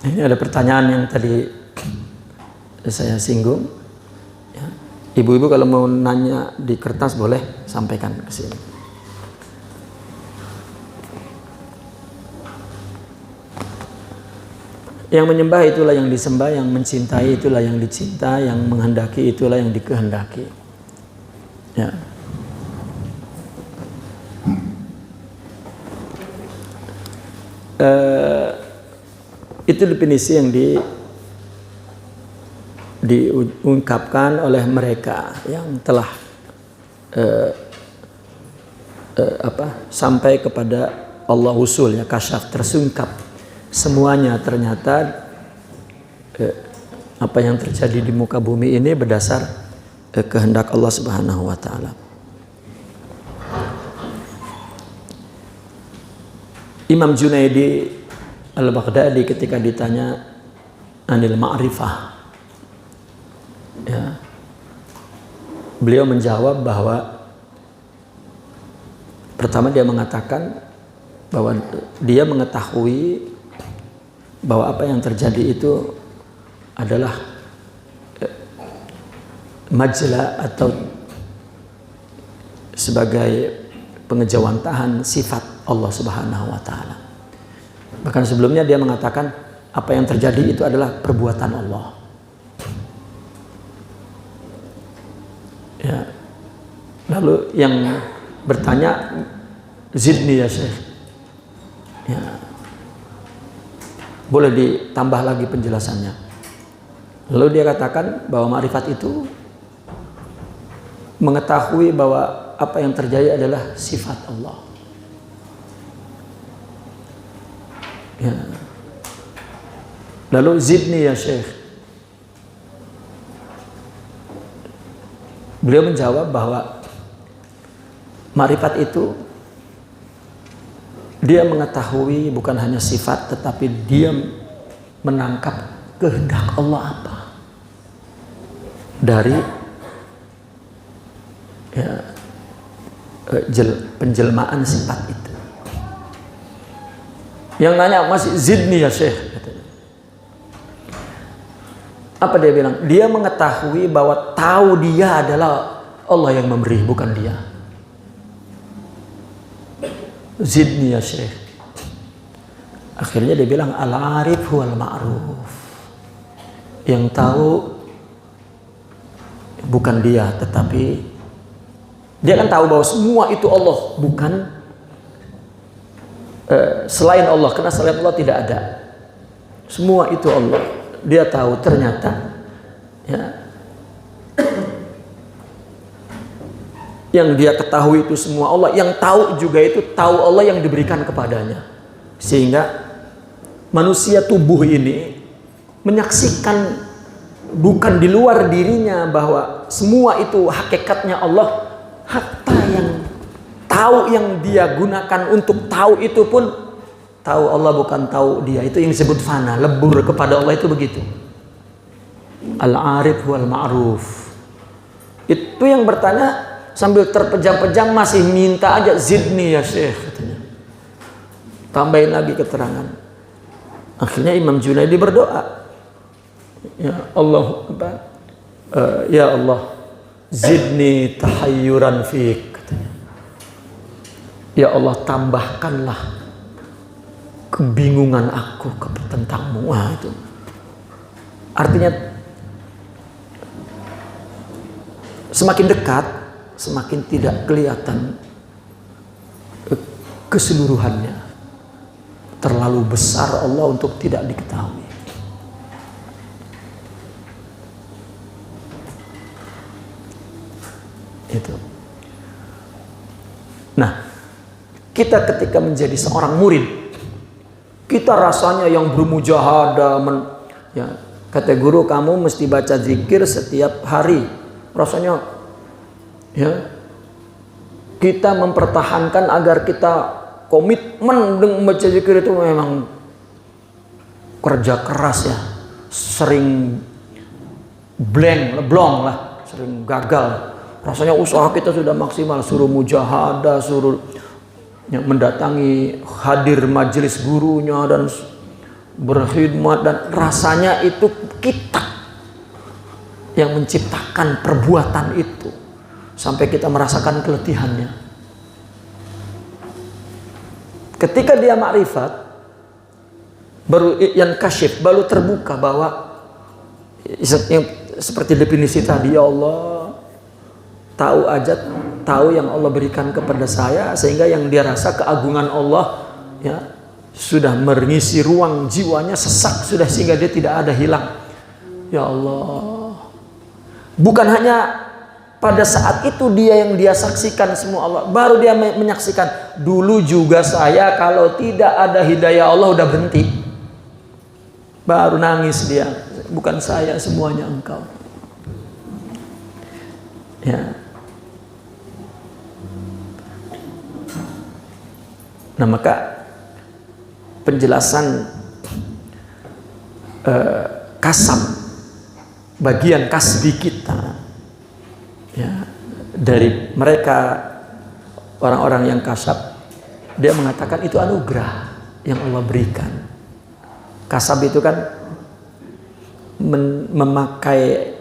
Ini ada pertanyaan yang tadi saya singgung. Ya. Ibu-ibu kalau mau nanya di kertas boleh sampaikan ke sini. Yang menyembah itulah yang disembah, yang mencintai itulah yang dicinta, yang menghendaki itulah yang dikehendaki. Ya. Itu definisi yang diungkapkan oleh mereka yang telah sampai kepada Allah usul, ya, kasyaf, tersungkap semuanya. Ternyata apa yang terjadi di muka bumi ini berdasar kehendak Allah Subhanahu wa taala. Imam Junaidi Al-Baghdadi ketika ditanya anil ma'rifah, ya, beliau menjawab bahwa pertama dia mengatakan bahwa dia mengetahui bahwa apa yang terjadi itu adalah majla atau sebagai pengejawantahan sifat Allah Subhanahu wa taala. Bahkan sebelumnya dia mengatakan apa yang terjadi itu adalah perbuatan Allah. Ya. Lalu yang bertanya, zidni ya Syekh. Ya. Boleh ditambah lagi penjelasannya. Lalu dia katakan bahwa ma'rifat itu mengetahui bahwa apa yang terjadi adalah sifat Allah. Ya. Lalu zidni ya Syekh. Beliau menjawab bahwa ma'rifat itu dia mengetahui bukan hanya sifat, tetapi dia menangkap kehendak Allah apa dari penjelmaan sifat itu. Yang nanya masih zidni ya Syekh. Apa dia bilang? Dia mengetahui bahwa tahu dia adalah Allah yang memberi, bukan dia. Zidni ya Syekh. Akhirnya dia bilang al-arif wal ma'ruf. Yang tahu bukan dia, tetapi dia kan tahu bahwa semua itu Allah, bukan selain Allah, karena selain Allah tidak ada. Semua itu Allah. Dia tahu ternyata, ya, yang dia ketahui itu semua Allah. Yang tahu juga itu tahu Allah yang diberikan kepadanya. Sehingga manusia tubuh ini menyaksikan bukan di luar dirinya bahwa semua itu hakikatnya Allah. Hatta yang tahu yang dia gunakan untuk tahu itu pun tahu Allah, bukan tahu dia. Itu yang disebut fana, lebur kepada Allah, itu begitu. Al-arif wal ma'ruf. Itu yang bertanya sambil terpejam-pejam masih minta aja zidni ya Syekh katanya. Tambahin lagi keterangan. Akhirnya Imam Junaidi berdoa. Ya Allah, ya Allah, zidni tahayyuran fiik katanya. Ya Allah, tambahkanlah kebingungan aku tentangmu. Wah, itu artinya semakin dekat, semakin tidak kelihatan keseluruhannya. Terlalu besar Allah untuk tidak diketahui. Itu. Nah, kita ketika menjadi seorang murid, kita rasanya yang bermujahadah, ya, kata guru kamu mesti baca zikir setiap hari rasanya ya kita mempertahankan agar kita komitmen dengan membaca zikir itu memang kerja keras ya, sering blong lah, sering gagal. Rasanya usaha kita sudah maksimal, suruh mujahadah, suruh ya, mendatangi, hadir majelis gurunya dan berkhidmat, dan rasanya itu kita yang menciptakan perbuatan itu sampai kita merasakan keletihannya. Ketika dia makrifat, baru yang kasyif, baru terbuka bahwa yang seperti definisi tadi, ya Allah, tahu yang Allah berikan kepada saya, sehingga yang dia rasa keagungan Allah ya sudah mengisi ruang jiwanya, sesak sudah sehingga dia tidak ada hilang. Ya Allah, bukan hanya pada saat itu dia yang dia saksikan semua Allah, baru dia menyaksikan dulu juga saya kalau tidak ada hidayah Allah udah berhenti. Baru nangis dia, bukan saya semuanya engkau. Ya. Nah, maka penjelasan kasab, bagian kasbi kita ya, dari mereka orang-orang yang kasab, dia mengatakan itu anugerah yang Allah berikan. Kasab itu kan memakai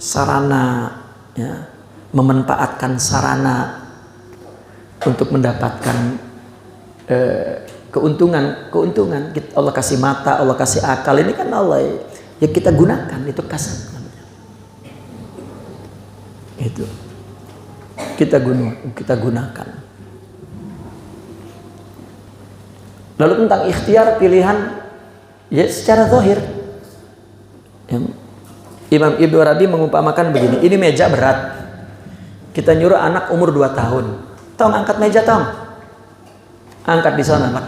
sarana ya, memanfaatkan sarana untuk mendapatkan keuntungan. Allah kasih mata, Allah kasih akal, ini kan Allah ya kita gunakan, itu kasab namanya. Itu kita gunakan. Lalu tentang ikhtiar, pilihan ya secara zahir, Imam Ibnu Arabi mengumpamakan begini, ini meja berat, kita nyuruh anak umur 2 tahun, tong angkat meja tong, angkat di sana, Pak.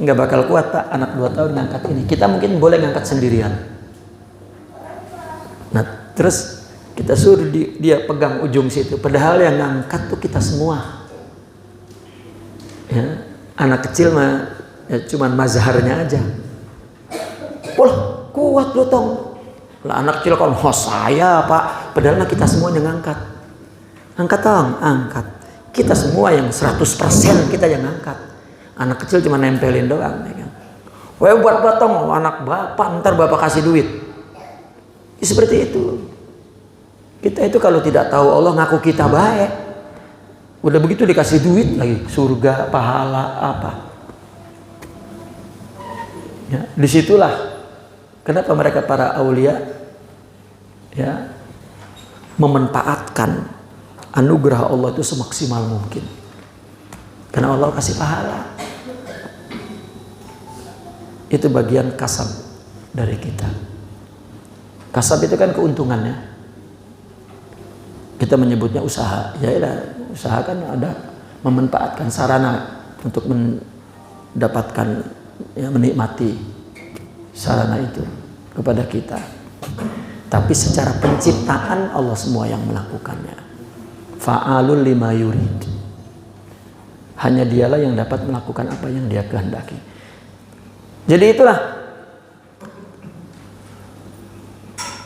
Nggak bakal kuat Pak, anak 2 tahun ngangkat ini. Kita mungkin boleh ngangkat sendirian. Nah, terus kita suruh dia pegang ujung situ, padahal yang ngangkat tuh kita semua. Ya, anak kecil mah ya cuman mazharnya aja. Wah, kuat lu tong. Lah anak kecil kan, saya Pak, padahal kita semuanya ngangkat. Angkat tong, angkat. Kita semua yang 100% kita yang ngangkat. Anak kecil cuma nempelin doang. Ya kan? Wah, buat batong anak bapak, ntar bapak kasih duit. Ya, seperti itu. Kita itu kalau tidak tahu Allah ngaku kita baik. Udah begitu dikasih duit lagi, surga, pahala, apa. Ya, disitulah kenapa mereka para aulia ya memanfaatkan anugerah Allah itu semaksimal mungkin. Karena Allah kasih pahala. Itu bagian kasab dari kita. Kasab itu kan keuntungannya. Kita menyebutnya usaha. Ya, usaha kan ada memanfaatkan sarana untuk mendapatkan ya, menikmati sarana itu kepada kita. Tapi secara penciptaan Allah semua yang melakukannya. Fa'alul lima yurid. Hanya dialah yang dapat melakukan apa yang dia kehendaki. Jadi itulah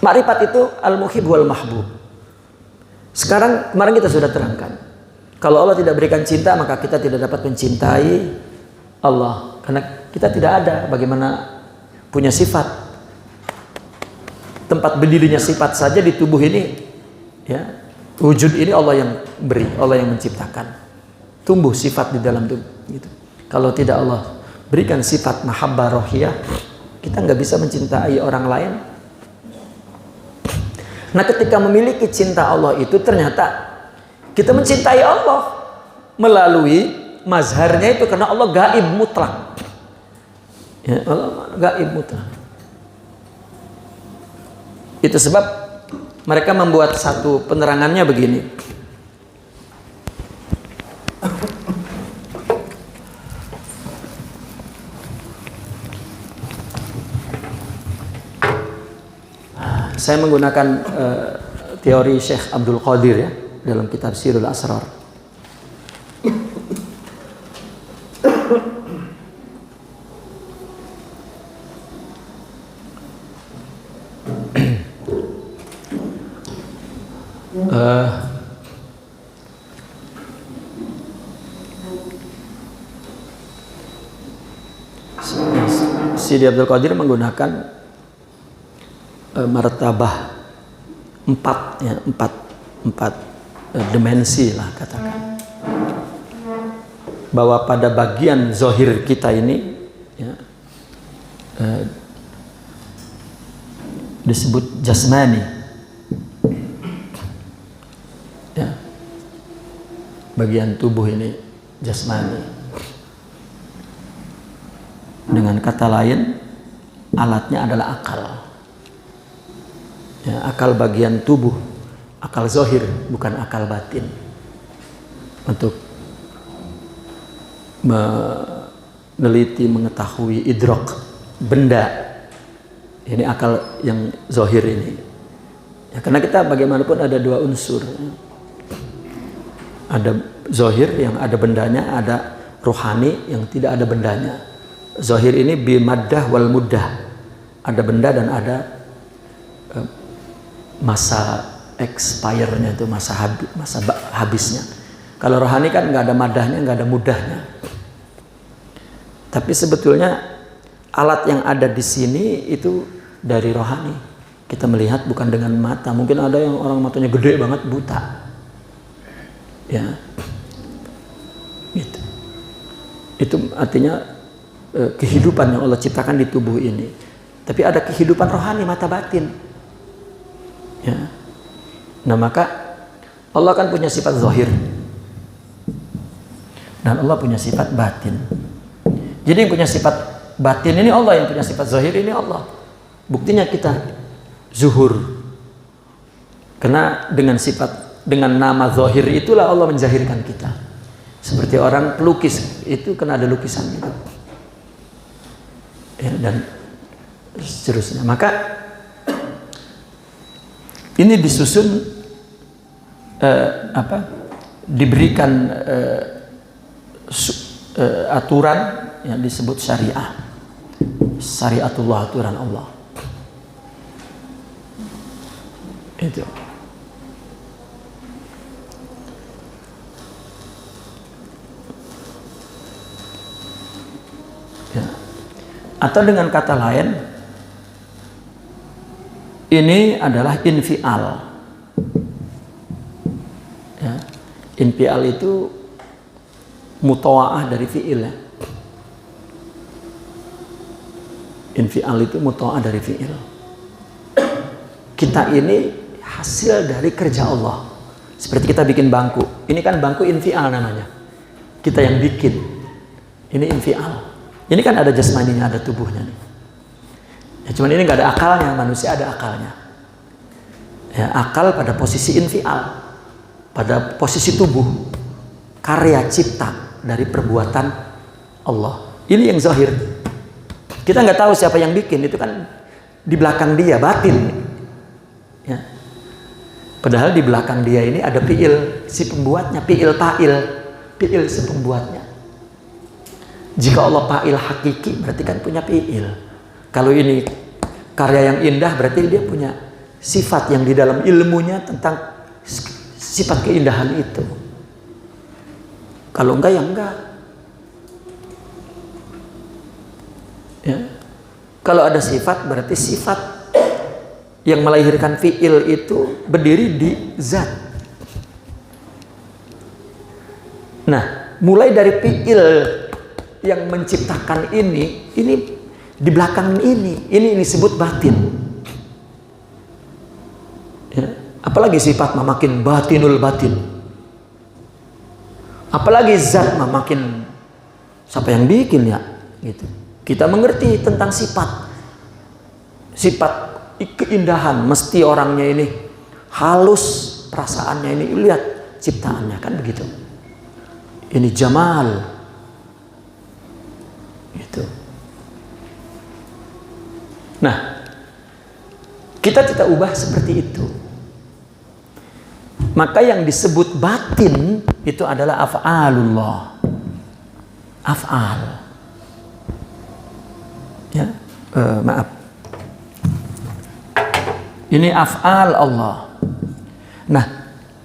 makrifat itu al-muhib wal mahbub. Sekarang kemarin kita sudah terangkan, kalau Allah tidak berikan cinta maka kita tidak dapat mencintai Allah, karena kita tidak ada bagaimana punya sifat. Tempat berdirinya sifat saja di tubuh ini ya, wujud ini Allah yang beri, Allah yang menciptakan. Tumbuh sifat di dalam tubuh gitu. Kalau tidak Allah berikan sifat mahabbah rohiyah, kita nggak bisa mencintai orang lain. Nah, ketika memiliki cinta Allah itu ternyata kita mencintai Allah melalui mazharnya itu, karena Allah gaib mutlak. Ya, Allah gaib mutlak. Itu sebab mereka membuat satu penerangannya begini. Saya menggunakan teori Syekh Abdul Qadir ya dalam kitab Sirul Asrar. Sidi Abdul Qadir menggunakan martabah empat dimensi lah katakan, bahwa pada bagian zohir kita ini ya, disebut jasmani ya, bagian tubuh ini jasmani. Dengan kata lain, alatnya adalah akal. Ya, akal bagian tubuh, akal zohir, bukan akal batin. Untuk meneliti, mengetahui idrok benda, ini akal yang zohir ini. Ya, karena kita bagaimanapun ada dua unsur. Ada zohir yang ada bendanya, ada rohani yang tidak ada bendanya. Zohir ini bimaddah wal muddah, ada benda dan ada masa expire-nya, itu masa habisnya. Kalau rohani kan nggak ada madahnya, nggak ada mudahnya. Tapi sebetulnya alat yang ada di sini itu dari rohani. Kita melihat bukan dengan mata. Mungkin ada yang orang matanya gede banget, buta. Ya, gitu. Itu artinya kehidupan yang Allah ciptakan di tubuh ini. Tapi ada kehidupan rohani, mata batin. Ya. Nah maka Allah kan punya sifat zahir dan Allah punya sifat batin. Jadi yang punya sifat batin ini Allah, yang punya sifat zahir ini Allah. Buktinya kita zuhur. Karena dengan nama zahir itulah Allah menzahirkan kita. Seperti orang pelukis itu kan ada lukisan gitu. Ya, dan seterusnya. Maka ini disusun diberikan aturan yang disebut syariah, syariatullah, aturan Allah. Itu. Ya. Atau dengan kata lain, ini adalah infial. Ya. Infial itu mutawa'ah dari fi'il ya. Infial itu mutawa'ah dari fi'il. Kita ini hasil dari kerja Allah. Seperti kita bikin bangku. Ini kan bangku infial namanya. Kita yang bikin. Ini infial. Ini kan ada jasmaninya, ada tubuhnya nih. Ya, cuman ini nggak ada akalnya, manusia ada akalnya. Ya, akal pada posisi infial, pada posisi tubuh, karya cipta dari perbuatan Allah. Ini yang zahir. Kita nggak tahu siapa yang bikin, itu kan di belakang dia, batin. Ya. Padahal di belakang dia ini ada fi'il si pembuatnya, fi'il si pembuatnya. Jika Allah fa'il hakiki berarti kan punya fi'il. Kalau ini karya yang indah berarti dia punya sifat yang di dalam ilmunya tentang sifat keindahan itu. Kalau enggak ya enggak. Ya. Kalau ada sifat berarti sifat yang melahirkan fi'il itu berdiri di zat. Nah, mulai dari fi'il yang menciptakan ini di belakang ini disebut batin. Ya. Apalagi sifat makin batinul batin. Apalagi zat makin siapa yang bikin ya gitu. Kita mengerti tentang sifat keindahan, mesti orangnya ini halus perasaannya, ini lihat ciptaannya kan begitu. Ini jamal. Gitu. Nah, kita ubah seperti itu. Maka yang disebut batin itu adalah af'alullah. Af'al. Ya, maaf. Ini af'al Allah. Nah,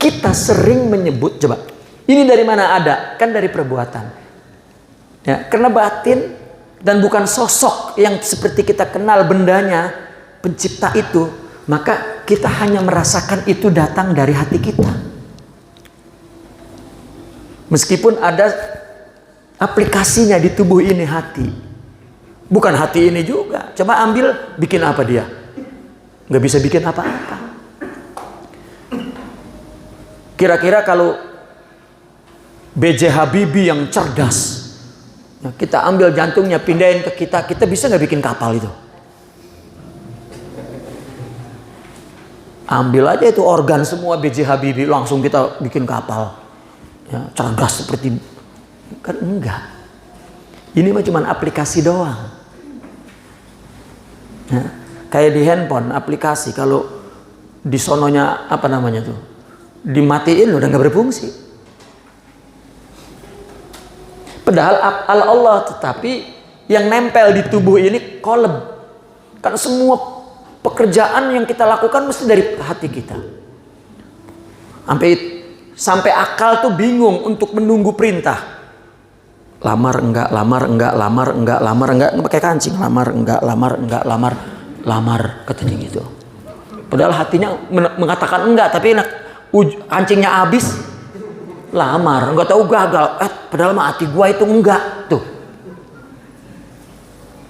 kita sering menyebut, coba, ini dari mana ada? Kan dari perbuatan. Ya, karena batin dan bukan sosok yang seperti kita kenal bendanya, pencipta itu, maka kita hanya merasakan itu datang dari hati kita. Meskipun ada aplikasinya di tubuh ini hati. Bukan hati ini juga. Coba ambil, bikin apa dia? Nggak bisa bikin apa-apa. Kira-kira kalau B.J. Habibie yang cerdas, ya, kita ambil jantungnya, pindahin ke kita bisa nggak bikin kapal itu? Ambil aja itu organ semua B.J. Habibie, langsung kita bikin kapal. Ya, cerdas seperti, kan enggak. Ini mah cuma aplikasi doang. Ya, kayak di handphone, aplikasi kalau di sononya apa namanya tuh, dimatiin udah nggak berfungsi. Padahal Allah, tetapi yang nempel di tubuh ini kolab. Karena semua pekerjaan yang kita lakukan mesti dari hati kita. Sampai akal tuh bingung untuk menunggu perintah. Lamar enggak, lamar enggak, lamar enggak, lamar enggak, pakai kancing, lamar enggak, lamar enggak, lamar katanya gitu. Padahal hatinya mengatakan enggak, tapi kancingnya habis, lamar, enggak tahu gagal. Padahal mah hati gua itu enggak tuh.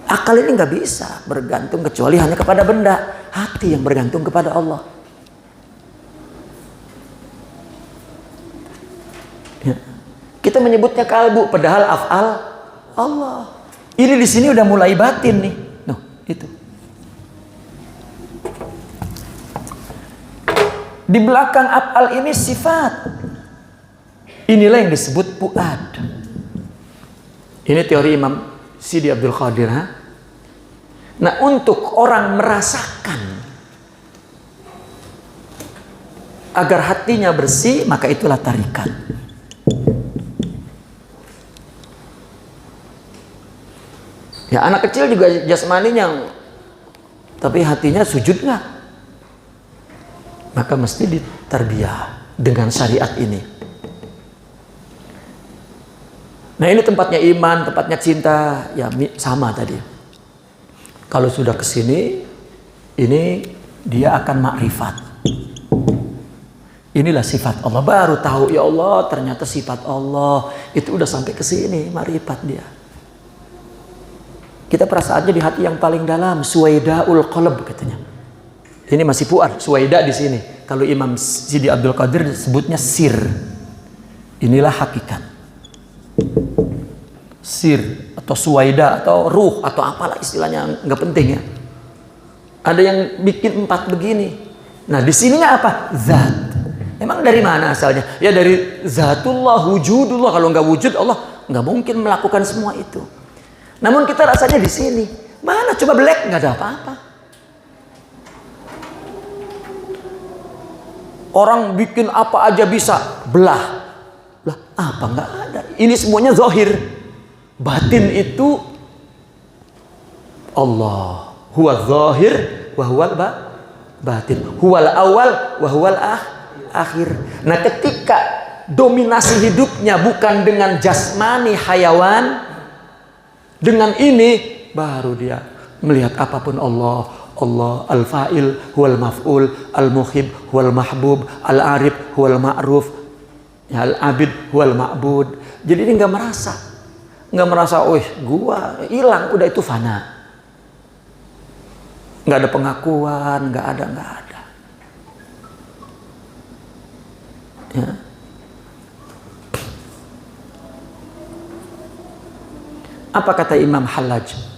Akal ini nggak bisa bergantung kecuali hanya kepada benda. Hati yang bergantung kepada Allah. Ya. Kita menyebutnya kalbu, padahal af'al Allah. Ini di sini udah mulai batin nih. Noh, itu. Di belakang af'al ini sifat. Inilah yang disebut fuad. Ini teori Imam Sidi Abdul Qadir. Nah, untuk orang merasakan agar hatinya bersih, maka itulah tarikat. Ya, anak kecil juga jasmaninya, tapi hatinya sujud nggak? Maka mesti ditarbiyah dengan syariat ini. Nah, ini tempatnya iman, tempatnya cinta, ya sama tadi. Kalau sudah ke sini, ini dia akan makrifat. Inilah sifat Allah. Baru tahu, ya Allah, ternyata sifat Allah itu udah sampai ke sini, makrifat dia. Kita perasaannya di hati yang paling dalam, suwaidaul qalb katanya. Ini masih fuad, suwaida di sini. Kalau Imam Sidi Abdul Qadir sebutnya sir. Inilah hakikat. Sir atau suwaida atau ruh atau apalah istilahnya, nggak penting ya. Ada yang bikin 4 begini. Nah, di sininya apa? Zat. Emang dari mana asalnya? Ya dari zatullah, wujudullah. Kalau nggak wujud Allah nggak mungkin melakukan semua itu. Namun kita rasanya di sini. Mana coba black, nggak ada apa-apa. Orang bikin apa aja bisa belah. Lah, apa nggak ada? Ini semuanya zahir. Batin itu Allah. Huwa zahir wa huwal batin. Huwal awal wa huwal akhir. Nah, ketika dominasi hidupnya bukan dengan jasmani hayawan, dengan ini baru dia melihat apapun Allah. Allah al-fa'il huwal maf'ul, al-muhib huwal mahbub, al-arif huwal ma'ruf, al-abid huwal ma'bud. Jadi dia nggak merasa, gua hilang, udah itu fana. Nggak ada pengakuan, nggak ada. Ya. Apa kata Imam Hallaj?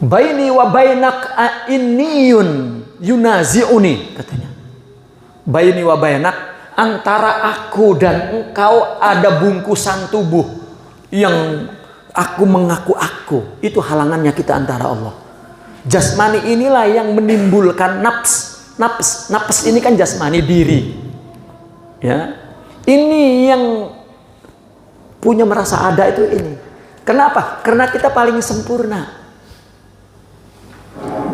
Baini wa bainak inniyun yunazi'uni, katanya. Baini wa bainak, antara aku dan engkau ada bungkusan tubuh yang aku mengaku aku. Itu halangannya kita antara Allah. Jasmani inilah yang menimbulkan nafs. Nafs ini kan jasmani, diri. Ya. Ini yang punya merasa ada itu ini. Kenapa? Karena kita paling sempurna.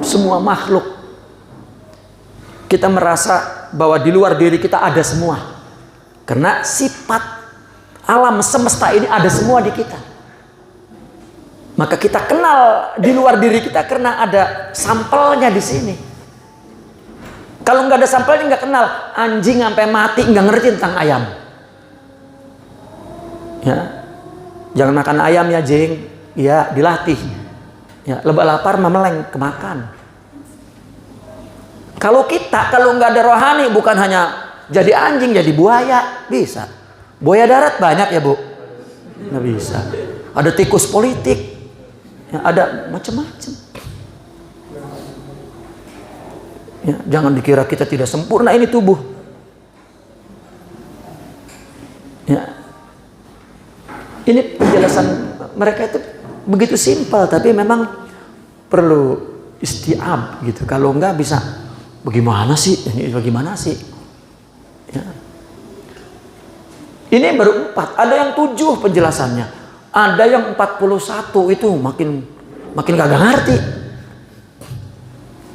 Semua makhluk kita merasa bahwa di luar diri kita ada semua. Karena sifat alam semesta ini ada semua di kita. Maka kita kenal di luar diri kita karena ada sampelnya di sini. Kalau nggak ada sampelnya nggak kenal. Anjing sampai mati nggak ngerti tentang ayam. Ya, jangan makan ayam ya jeng. Ya dilatih. Ya, lebah lapar memeleng kemakan. Kalau nggak ada rohani, bukan hanya jadi anjing, jadi buaya bisa. Buaya darat banyak ya bu, nggak bisa. Ada tikus politik, ya, ada macam-macam. Ya, jangan dikira kita tidak sempurna ini tubuh. Ya. Ini penjelasan mereka itu begitu simpel, tapi memang perlu istiab gitu. Kalau enggak bisa, bagaimana sih? Ini bagaimana sih? Ya. Ini baru 4, ada yang 7 penjelasannya. Ada yang 41 itu makin kagak ngerti.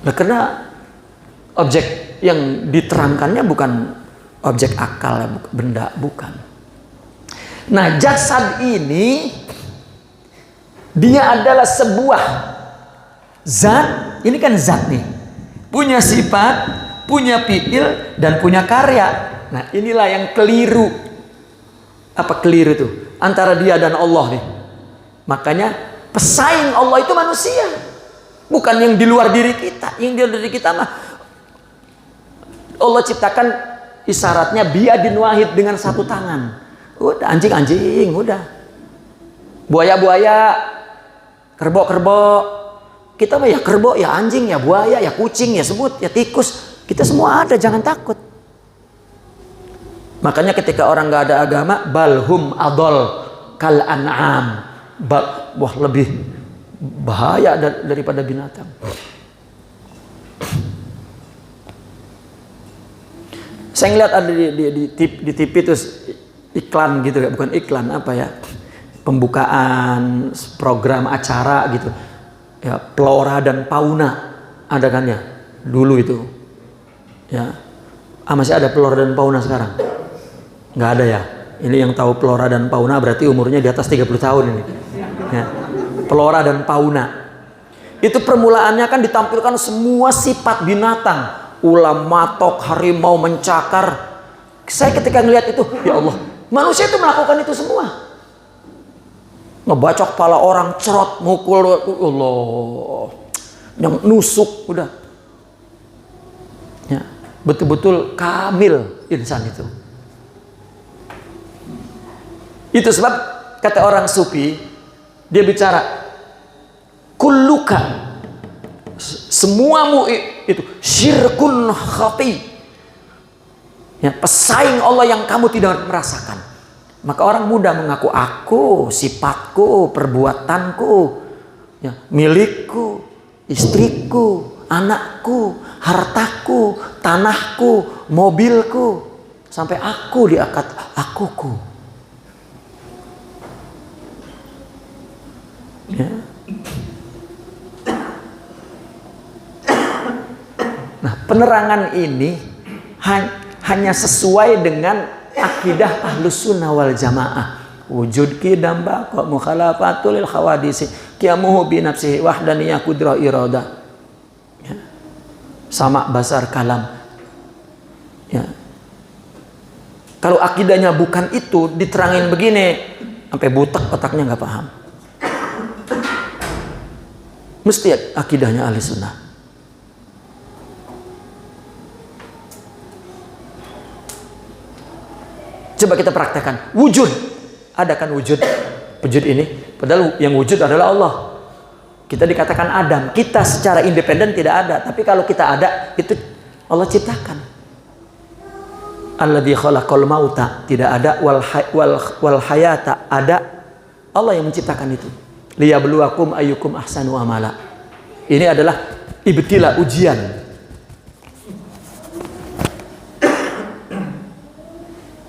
Nah, karena objek yang diterangkannya bukan objek akal, benda, bukan. Nah, jasad ini dia adalah sebuah zat, ini kan zat nih. Punya sifat, punya fiil, dan punya karya. Nah, inilah yang keliru. Apa keliru itu? Antara dia dan Allah nih. Makanya pesaing Allah itu manusia. Bukan yang di luar diri kita. Yang di luar diri kita mah Allah ciptakan isyaratnya biadin wahid, dengan satu tangan. Udah, anjing-anjing, udah. Buaya-buaya, kerbau-kerbau. Kita mah ya kerbau, ya anjing, ya buaya, ya kucing, ya semut, ya tikus. Kita semua ada, jangan takut. Makanya ketika orang nggak ada agama, balhum adol kal an'am. Wah, lebih bahaya daripada binatang. Saya ngeliat ada di TV terus iklan gitu, bukan iklan, apa ya, pembukaan program acara gitu ya, flora dan fauna ada kan ya dulu itu ya. Masih ada flora dan fauna sekarang? Nggak ada ya. Ini yang tahu flora dan fauna berarti umurnya di atas 30 tahun ini ya. Flora dan fauna itu permulaannya kan ditampilkan semua sifat binatang, ulam, matok, harimau, mencakar. Saya ketika ngelihat itu, ya Allah, manusia itu melakukan itu semua. Ngebacok kepala orang, cerot, mukul, Allah, yang nusuk, udah. Ya, betul-betul kamil insan itu. Itu sebab kata orang sufi, dia bicara, kulluka, semuamu itu syirkun khati. Ya, pesaing Allah yang kamu tidak merasakan. Maka orang mudah mengaku aku, sifatku, perbuatanku, ya, milikku, istriku, anakku, hartaku, tanahku, mobilku, sampai aku diangkat akuku. Ya. Nah, penerangan ini hanya sesuai dengan akidah Ahlus Sunnah wal Jamaah. Wujud qidam baqa mukhalafatul lil khawadisi qiyamuhu bi nafsihi wahdaniyah qudrah iradah. Ya. Sama basar kalam. Ya. Kalau akidahnya bukan itu, diterangin begini, sampai butek otaknya nggak paham. Mesti akidahnya Ahlus Sunnah. Coba kita praktekkan. Wujud. Ada kan wujud? Wujud ini. Padahal yang wujud adalah Allah. Kita dikatakan Adam. Kita secara independen tidak ada. Tapi kalau kita ada, itu Allah ciptakan. Alladzi khalaqal mauta. Tidak ada. Wal hayata. Ada. Allah yang menciptakan itu. Liyabluwakum ayyukum ahsanu amala. Ini adalah ibtila, ujian.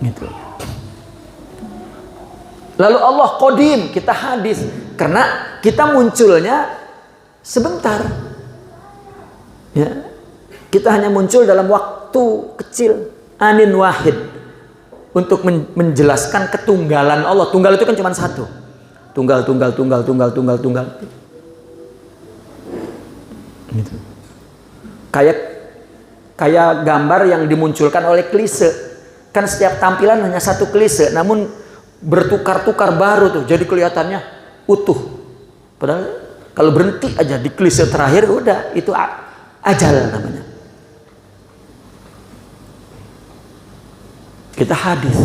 Gitu. Lalu Allah Qadim, kita hadis karena kita munculnya sebentar. Ya. Kita hanya muncul dalam waktu kecil, anin wahid, untuk menjelaskan ketunggalan Allah. Tunggal itu kan cuma satu. Tunggal. Gitu. Kayak gambar yang dimunculkan oleh klise. Kan setiap tampilan hanya satu klise, namun bertukar-tukar baru tuh, jadi kelihatannya utuh. Padahal kalau berhenti aja di klise terakhir, udah itu ajal namanya. Kita hadis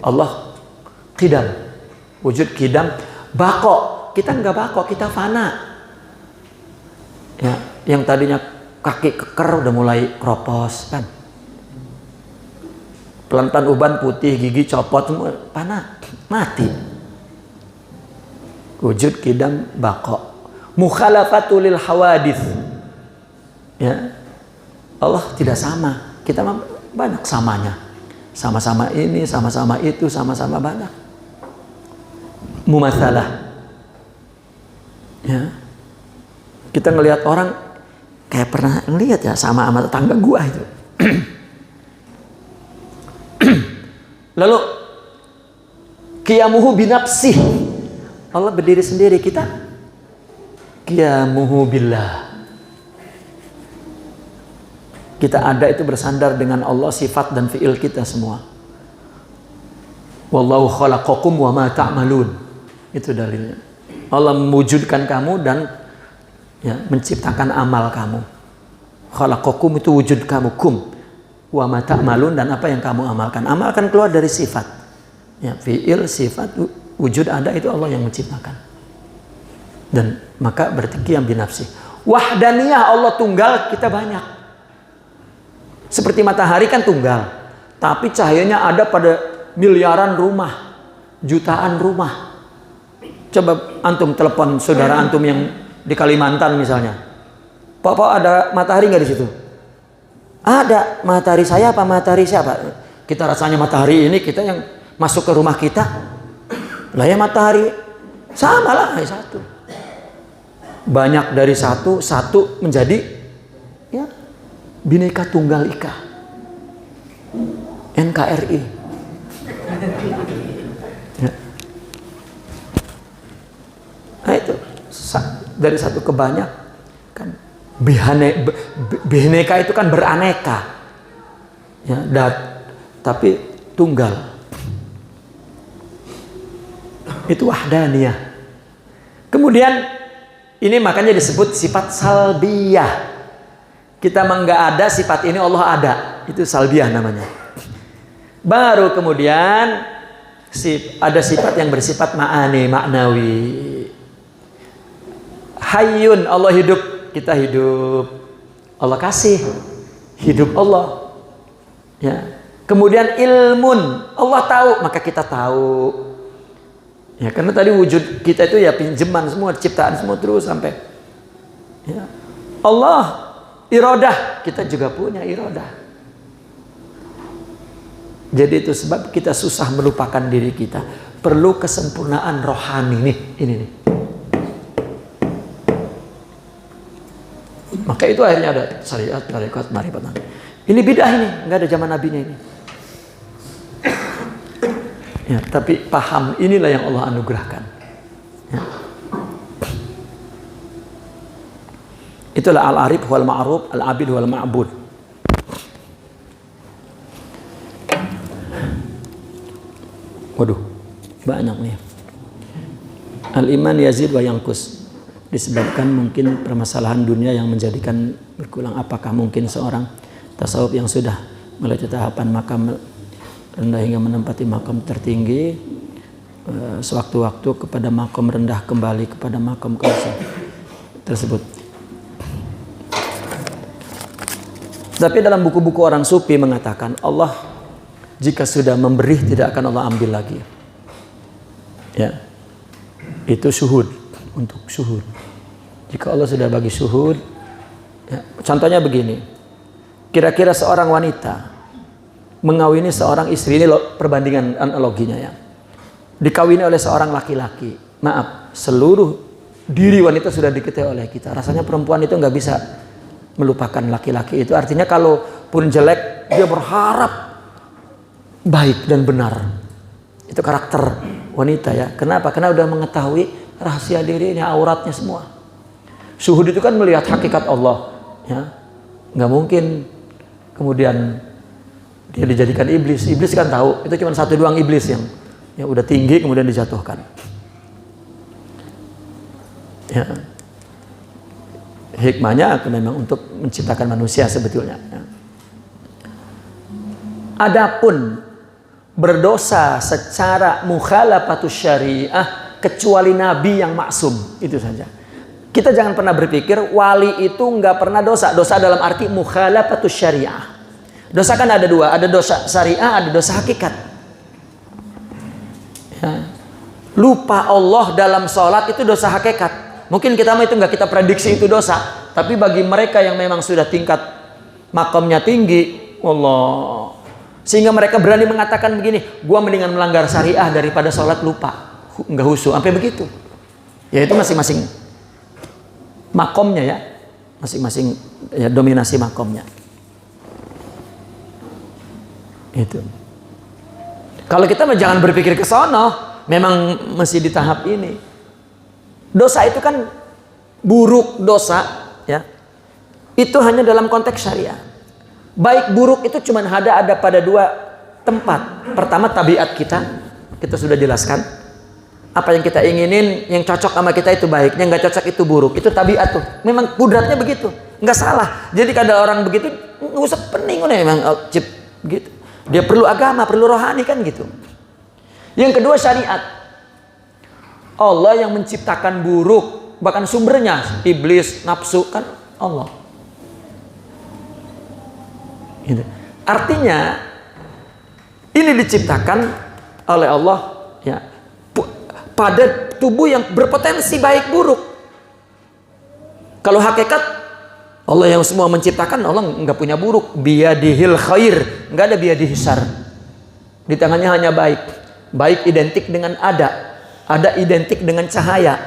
Allah qidam, wujud qidam, bako. Kita nggak bako, kita fana. Ya, yang tadinya kaki keker udah mulai kropos kan. Pelantan uban putih, gigi copot semua fana, mati. Wujud qidam, bako. Mukhalafatul lil hawadits. Ya. Allah tidak sama. Kita banyak samanya. Sama-sama ini, sama-sama itu, sama-sama banyak. Mumatsalah. Ya. Kita ngelihat orang kayak pernah ngelihat ya sama tetangga gua itu. Lalu qiyamuhu binafsih. Allah berdiri sendiri, kita qiyamuhu billah. Kita ada itu bersandar dengan Allah, sifat dan fi'il kita semua. Wallahu khalaqakum wa ma ta'malun. Itu dalilnya. Allah mewujudkan kamu dan ya, menciptakan amal kamu. Khalaqakum itu wujud kamu, kum. Wa ma ta'malun, dan apa yang kamu amalkan. Amal akan keluar dari sifat. Ya, fi'il, sifat, wujud ada itu Allah yang menciptakan. Dan maka berarti qiyam binafsi. Wahdaniyah, Allah tunggal, kita banyak. Seperti matahari kan tunggal, tapi cahayanya ada pada miliaran rumah, jutaan rumah. Coba antum telepon saudara antum yang di Kalimantan misalnya. Papa, ada matahari nggak di situ? Ada. Matahari saya apa matahari siapa? Kita rasanya matahari ini kita yang masuk ke rumah kita. Lah ya matahari sama lah, satu. Banyak dari satu menjadi ya Bhinneka Tunggal Ika, NKRI. Ya. Nah itu dari satu ke banyak kan. Bhinneka itu kan beraneka, ya, tapi tunggal. Itu wahdaniyah. Kemudian ini makanya disebut sifat salbiyah. Kita nggak ada sifat ini, Allah ada. Itu salbiyah namanya. Baru kemudian ada sifat yang bersifat ma'ani, maknawi. Hayyun, Allah hidup, kita hidup. Allah kasih, hidup Allah. Ya. Kemudian ilmun, Allah tahu, maka kita tahu. Ya, karena tadi wujud kita itu ya pinjaman semua, ciptaan semua terus sampai. Ya. Allah iradah, kita juga punya iradah. Jadi itu sebab kita susah melupakan diri kita. Perlu kesempurnaan rohani nih, ini nih. Maka itu akhirnya ada syariat, tarekat, marifat. Ini bidah ini, nggak ada zaman nabinya ini. Ya, tapi paham inilah yang Allah anugerahkan. Ya. Itulah al-arif wal ma'ruf, al-abid wal ma'bud. Waduh, banyak nih. Al-iman yazid wa yanqus. Disebabkan mungkin permasalahan dunia yang menjadikan berkurang. Apakah mungkin seorang tasawuf yang sudah melewati tahapan makam rendah hingga menempati makam tertinggi, sewaktu-waktu kepada makam rendah kembali kepada makam tersebut? Tapi dalam buku-buku orang sufi mengatakan Allah jika sudah memberi tidak akan Allah ambil lagi. Ya, itu syuhud, untuk syuhud. Jika Allah sudah bagi syuhud, ya, contohnya begini. Kira-kira seorang wanita mengawini seorang istri, ini loh perbandingan analoginya ya. Dikawini oleh seorang laki-laki, maaf, seluruh diri wanita sudah diketahui oleh kita. Rasanya perempuan itu nggak bisa melupakan laki-laki itu. Artinya kalaupun jelek, dia berharap baik dan benar. Itu karakter wanita ya. Kenapa? Karena udah mengetahui rahasia dirinya, auratnya semua. Syuhud itu kan melihat hakikat Allah ya. Nggak mungkin kemudian dia dijadikan iblis. Iblis kan tahu, itu cuma satu doang iblis yang udah tinggi kemudian dijatuhkan. Ya. Hikmahnya memang untuk menciptakan manusia sebetulnya. Ya. Adapun berdosa secara mukhalafatus syariah kecuali nabi yang maksum, itu saja. Kita jangan pernah berpikir wali itu nggak pernah dosa. Dosa dalam arti mukhalafatus syariah. Dosa kan ada dua, ada dosa syariah, ada dosa hakikat. Ya. Lupa Allah dalam sholat itu dosa hakikat. Mungkin kita itu nggak kita prediksi itu dosa, tapi bagi mereka yang memang sudah tingkat makamnya tinggi, Allah, sehingga mereka berani mengatakan begini, gua mendingan melanggar syariah daripada sholat lupa, nggak khusyuk, sampai begitu. Ya itu masing-masing makomnya ya, masing-masing ya, dominasi makomnya. Itu. Kalau kita jangan berpikir ke sono, memang masih di tahap ini. Dosa itu kan buruk dosa ya. Itu hanya dalam konteks syariah. Baik buruk itu cuma ada pada dua tempat. Pertama tabiat kita sudah jelaskan. Apa yang kita inginin, yang cocok sama kita itu baik, yang nggak cocok itu buruk. Itu tabiat tuh. Memang kudratnya begitu, nggak salah. Jadi kada orang begitu, nggak usah pening memang cip gitu. Dia perlu agama, perlu rohani kan gitu. Yang kedua syariat. Allah yang menciptakan buruk, bahkan sumbernya iblis, nafsu kan Allah. Gitu. Artinya ini diciptakan oleh Allah ya pada tubuh yang berpotensi baik buruk. Kalau hakikat Allah yang semua menciptakan, Allah nggak punya buruk. Biyadihil khair, nggak ada biyadihi syarr. Di tangannya hanya baik. Baik identik dengan ada identik dengan cahaya.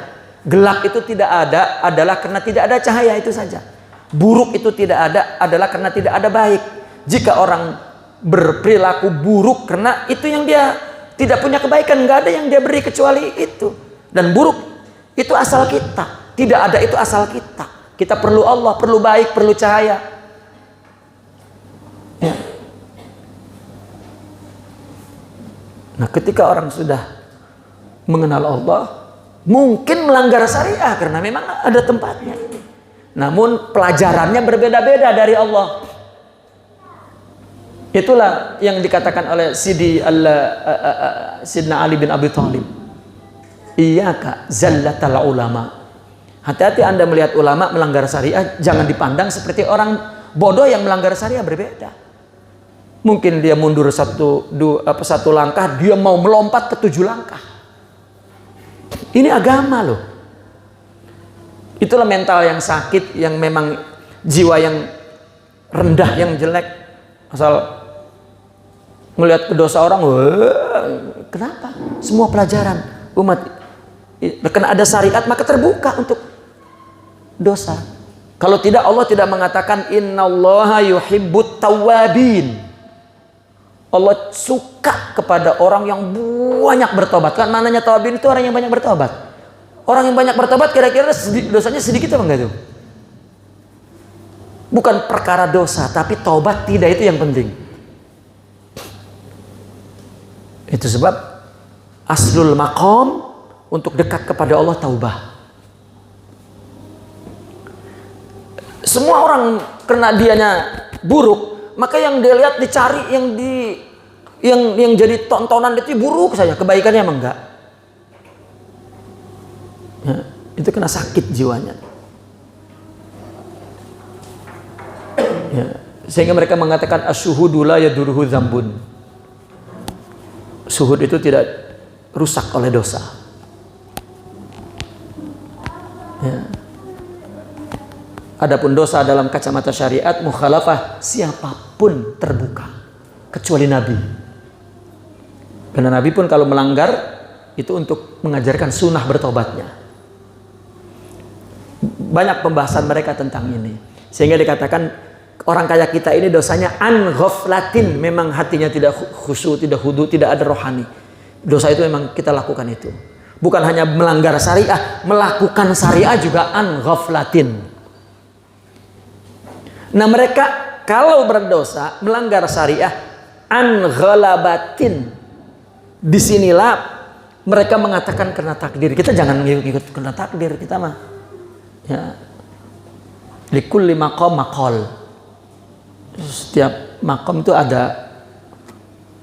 Gelap itu tidak ada adalah karena tidak ada cahaya, itu saja. Buruk itu tidak ada adalah karena tidak ada baik. Jika orang berperilaku buruk karena itu yang dia tidak punya kebaikan, nggak ada yang dia beri kecuali itu. Dan buruk itu asal kita, tidak ada itu asal kita. Kita perlu Allah, perlu baik, perlu cahaya. Ya. Nah, ketika orang sudah mengenal Allah, mungkin melanggar syariah karena memang ada tempatnya. Namun pelajarannya berbeda-beda dari Allah. Itulah yang dikatakan oleh Sidna Ali bin Abi Thalib. Iyaka zallatal ulama. Hati-hati Anda melihat ulama melanggar syariah, jangan dipandang seperti orang bodoh yang melanggar syariah, berbeda. Mungkin dia mundur satu langkah, dia mau melompat ke 7 langkah. Ini agama loh. Itulah mental yang sakit, yang memang jiwa yang rendah, yang jelek. Asal melihat dosa orang, kenapa? Semua pelajaran umat, karena ada syariat maka terbuka untuk dosa. Kalau tidak, Allah tidak mengatakan innallaha yuhibbut tawwabin. Allah suka kepada orang yang banyak bertobat. Kan mananya tawabin itu orang yang banyak bertobat. Orang yang banyak bertobat kira-kira dosanya sedikit apa enggak tuh? Bukan perkara dosa, tapi taubat tidak, itu yang penting. Itu sebab aslul maqam untuk dekat kepada Allah taubah. Semua orang karena dianya buruk, maka yang dia lihat dicari, yang jadi tontonan itu buruk saja, kebaikannya emang enggak. Ya, itu kena sakit jiwanya. Ya, sehingga mereka mengatakan asyuhudu la yaduruhu dzambun. Syuhud itu tidak rusak oleh dosa. Ya. Adapun dosa dalam kacamata syariat mukhalafah siapapun terbuka. kecuali Nabi. Karena Nabi pun kalau melanggar itu untuk mengajarkan sunnah bertobatnya. Banyak pembahasan mereka tentang ini. Sehingga dikatakan orang kaya kita ini dosanya an ghaflatin, memang hatinya tidak khusyuk, tidak hudu, tidak ada rohani. Dosa itu memang kita lakukan itu. Bukan hanya melanggar syariah, melakukan syariah juga an ghaflatin. Nah mereka kalau berdosa melanggar syariah an ghalabatin, disinilah mereka mengatakan kena takdir. Kita jangan ikut kena takdir, kita mah ya likulli maqam maqal. Setiap makom itu ada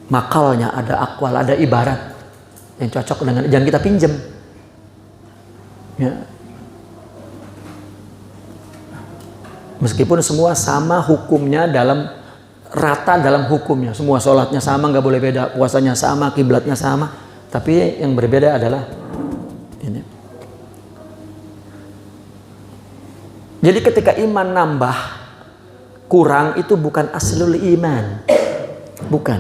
makalnya, ada akwal, ada ibarat yang cocok dengan, jangan kita pinjem ya. Meskipun semua sama hukumnya, dalam rata dalam hukumnya, semua sholatnya sama, nggak boleh beda, puasanya sama, kiblatnya sama, tapi yang berbeda adalah ini. Jadi ketika iman nambah kurang itu bukan aslul iman, bukan.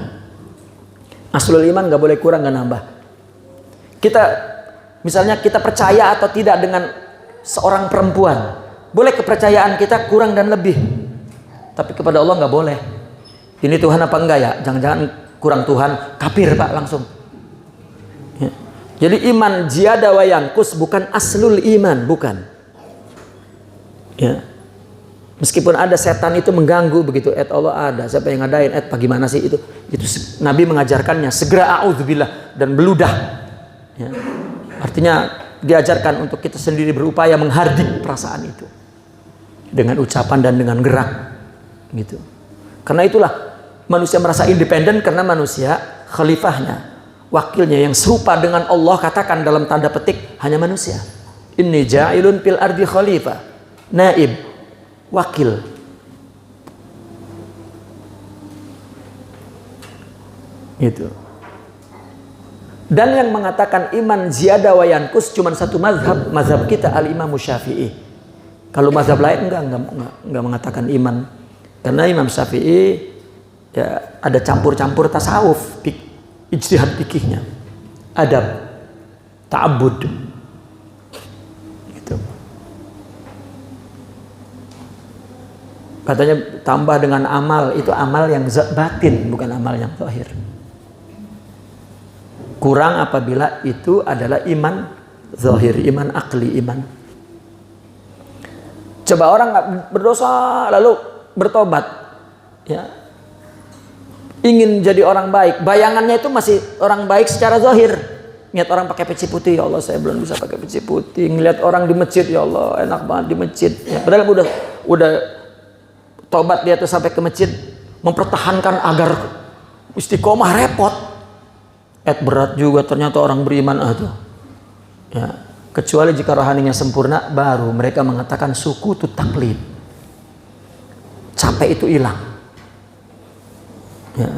Aslul iman nggak boleh kurang, nggak nambah. Kita misalnya kita percaya atau tidak dengan seorang perempuan, boleh kepercayaan kita kurang dan lebih, tapi kepada Allah nggak boleh. Ini Tuhan apa enggak ya? Jangan-jangan kurang Tuhan, kafir Pak langsung. Ya. Jadi iman ziyada wa yanqus bukan aslul iman, bukan. Ya. Meskipun ada setan itu mengganggu begitu, Allah ada, siapa yang ngadain, bagaimana sih itu Nabi mengajarkannya segera a'udzubillah dan beludah. Ya. Artinya diajarkan untuk kita sendiri berupaya menghardik perasaan itu dengan ucapan dan dengan gerak gitu. Karena itulah manusia merasa independen, karena manusia khalifahnya, wakilnya yang serupa dengan Allah, katakan dalam tanda petik hanya manusia. Inni ja'ilun fil ardi khalifah, naib, wakil. Gitu. Dan yang mengatakan iman ziyada wa yanqus cuma satu mazhab, mazhab kita al-Imam Syafi'i. Kalau mazhab lain enggak mengatakan iman. Karena Imam Syafi'i ya ada campur-campur tasawuf, ijtihad fikihnya, adab, ta'abbud. Gitu. Katanya tambah dengan amal, itu amal yang batin, bukan amal yang zahir. Kurang apabila itu adalah iman zahir, iman akli, iman. Coba orang berdosa lalu bertobat, ya, ingin jadi orang baik, bayangannya itu masih orang baik secara zahir. Lihat orang pakai peci putih, ya Allah saya belum bisa pakai peci putih. Ngelihat orang di masjid, ya Allah enak banget di masjid. Ya, padahal udah tobat dia tuh sampai ke masjid, mempertahankan agar istiqomah repot. Berat juga ternyata orang beriman itu. Ya, kecuali jika rohaninya sempurna, baru mereka mengatakan suku itu taklid. Capek itu hilang. Ya.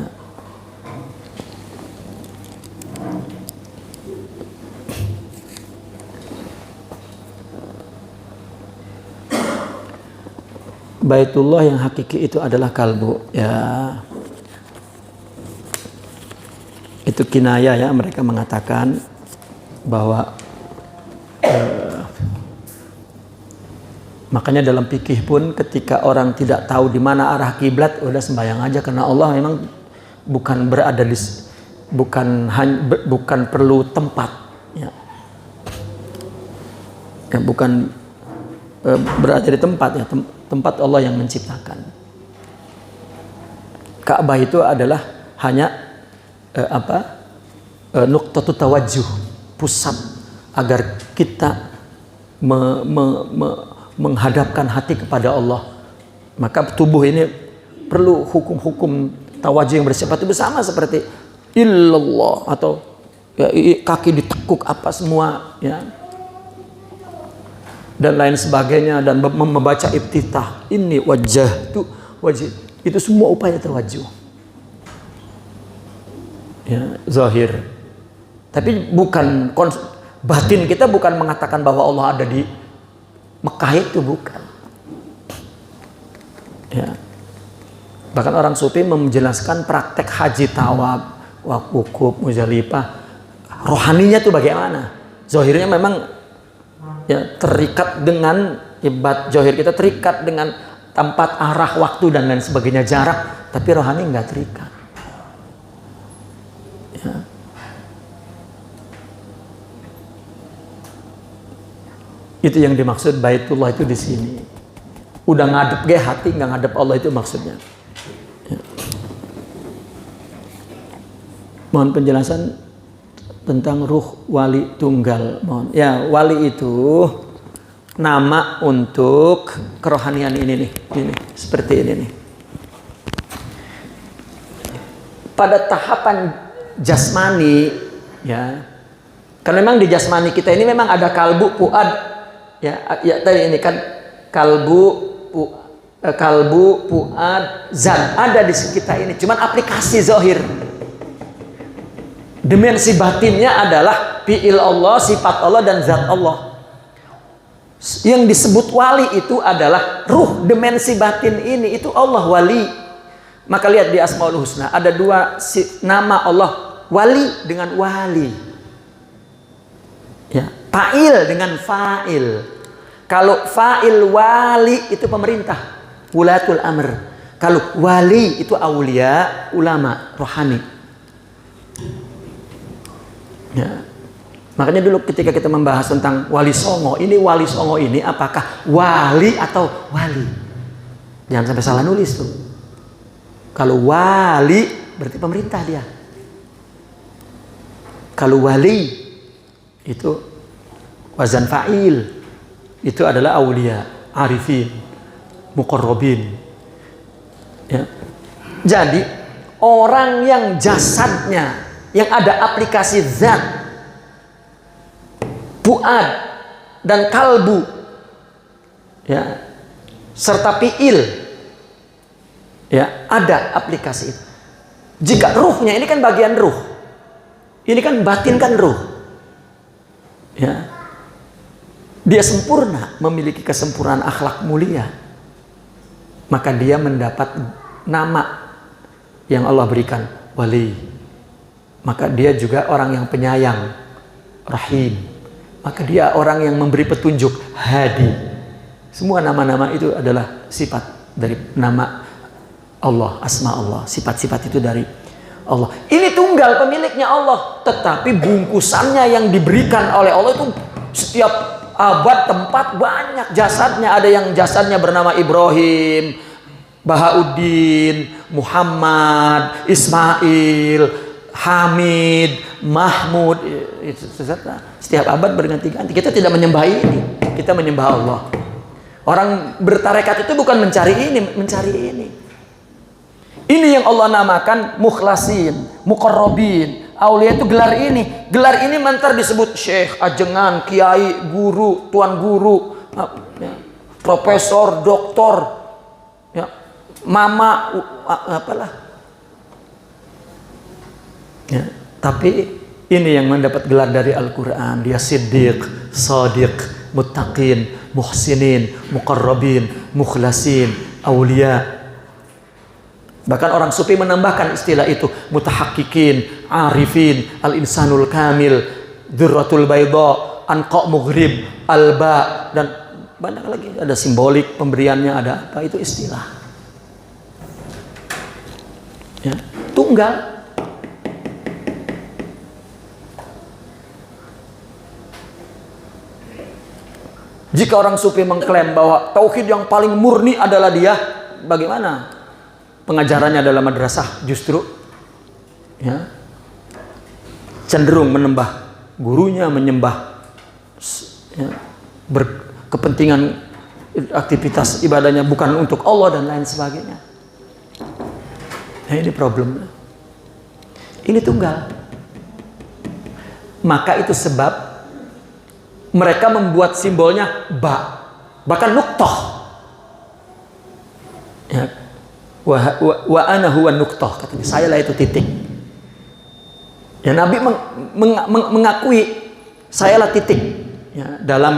Baitullah yang hakiki itu adalah kalbu, ya. Itu kinayah ya, mereka mengatakan bahwa makanya dalam fikih pun ketika orang tidak tahu di mana arah kiblat, udah sembahyang aja, karena Allah memang bukan berada di, bukan perlu tempat ya. Ya bukan berada di tempat ya, tempat Allah yang menciptakan. Ka'bah itu adalah hanya nuqtatut tawajjuh, pusat agar kita menghadapkan hati kepada Allah. Maka tubuh ini perlu hukum-hukum tawajjuh yang bersifat itu sama seperti illallah atau ya, kaki ditekuk apa semua ya, dan lain sebagainya, dan membaca iftitah ini wajah itu wajib, itu semua upaya tawajuh ya, zahir. Tapi bukan batin kita bukan mengatakan bahwa Allah ada di Mekah, itu bukan ya. Bahkan orang sufi menjelaskan praktek haji tawaf, wukuf, Muzdalifah, rohaninya tuh bagaimana? Zahirnya memang ya terikat dengan ibadat, zahir kita terikat dengan tempat, arah, waktu dan lain sebagainya, jarak, tapi rohani nggak terikat. Ya. Itu yang dimaksud Baitullah itu di sini. Udah ngadep ge hati, nggak ngadep Allah, itu maksudnya. Ya. Mohon penjelasan tentang ruh wali tunggal. Mohon. Ya, wali itu nama untuk kerohanian ini nih. Ini seperti ini nih. Pada tahapan jasmani, ya. Karena memang di jasmani kita ini memang ada kalbu, fuad, ya tadi ini kan kalbu, fuad, zat ada di kita ini. Cuman aplikasi zahir. Dimensi batinnya adalah fi'il Allah, sifat Allah dan zat Allah. Yang disebut wali itu adalah ruh, dimensi batin ini, itu Allah wali. Maka lihat di Asmaul Husna ada dua nama Allah, wali dengan wali. Ya, fa'il dengan fa'il. Kalau fa'il wali itu pemerintah, wulatul amr. Kalau wali itu aulia, ulama, rohani. Ya. Makanya dulu ketika kita membahas tentang wali songo ini apakah wali atau wali? Jangan sampai salah nulis tuh. Kalau wali berarti pemerintah dia. Kalau wali itu wazan fa'il, itu adalah aulia, arifin, muqarrabin. Ya. Jadi orang yang jasadnya, yang ada aplikasi zat, fuad dan kalbu, ya, serta fi'il, ya, ada aplikasi itu. Jika ruhnya, ini kan bagian ruh, ini kan batin kan ruh, ya, dia sempurna, memiliki kesempurnaan akhlak mulia, maka dia mendapat nama yang Allah berikan, wali. Maka dia juga orang yang penyayang, rahim. Maka dia orang yang memberi petunjuk, hadi. Semua nama-nama itu adalah sifat dari nama Allah, asma Allah. Sifat-sifat itu dari Allah. Ini tunggal pemiliknya Allah, tetapi bungkusannya yang diberikan oleh Allah itu setiap abad, tempat banyak jasadnya. Ada yang jasadnya bernama Ibrahim, Bahauddin, Muhammad, Ismail, Hamid, Mahmud. Setiap abad berganti-ganti. Kita tidak menyembah ini, kita menyembah Allah. Orang bertarekat itu bukan mencari ini, mencari ini. Ini yang Allah namakan mukhlasin, muqarrabin. Aulia itu gelar ini. Gelar ini mentar disebut syekh, ajengan, kiai, guru, tuan guru, profesor, doktor, ya, mama, apalah. Ya, tapi ini yang mendapat gelar dari Al-Quran. Dia siddiq, sadiq, muttaqin, muhsinin, muqarrabin, mukhlasin, awliya. Bahkan orang sufi menambahkan istilah itu, mutahakkikin, arifin, al-insanul kamil, dzurratul bayda, anqa mughrib, alba, dan banyak lagi. Ada simbolik pemberiannya, ada apa, itu istilah. Ya, tunggal. Jika orang sufi mengklaim bahwa tauhid yang paling murni adalah dia, bagaimana pengajarannya dalam madrasah? Justru, ya, cenderung menembah gurunya, menyembah, ya, berkepentingan aktivitas ibadahnya bukan untuk Allah dan lain sebagainya. Nah, ini problemnya. Ini tunggal. Maka itu sebab mereka membuat simbolnya ba, bahkan nuktah. Ya. Wa ana huwa nuktah, katanya, saya lah itu titik. Ya, Nabi mengakui saya lah titik. Ya, dalam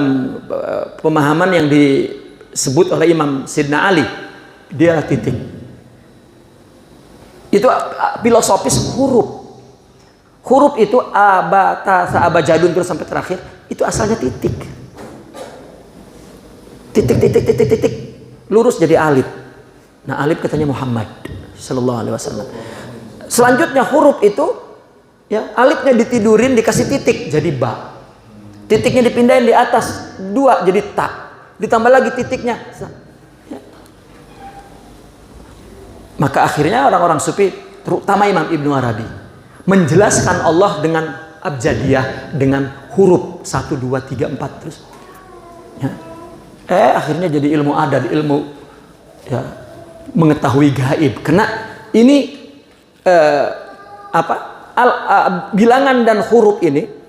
pemahaman yang disebut oleh Imam Sidna Ali, dia lah titik. Itu filosofis huruf. Huruf itu abajadun terus sampai terakhir, itu asalnya titik. Titik, lurus jadi alif. Nah, alif katanya Muhammad sallallahu alaihi wasallam. Selanjutnya huruf itu ya, alifnya ditidurin dikasih titik jadi ba. Titiknya dipindahin di atas 2 jadi ta. Ditambah lagi titiknya. Ya. Maka akhirnya orang-orang sufi, terutama Imam Ibnu Arabi, menjelaskan Allah dengan abjadiyah, dengan huruf 1, 2, 3, 4 terus. Ya. Akhirnya jadi ilmu adat, ilmu ya, mengetahui gaib. Karena ini bilangan dan huruf ini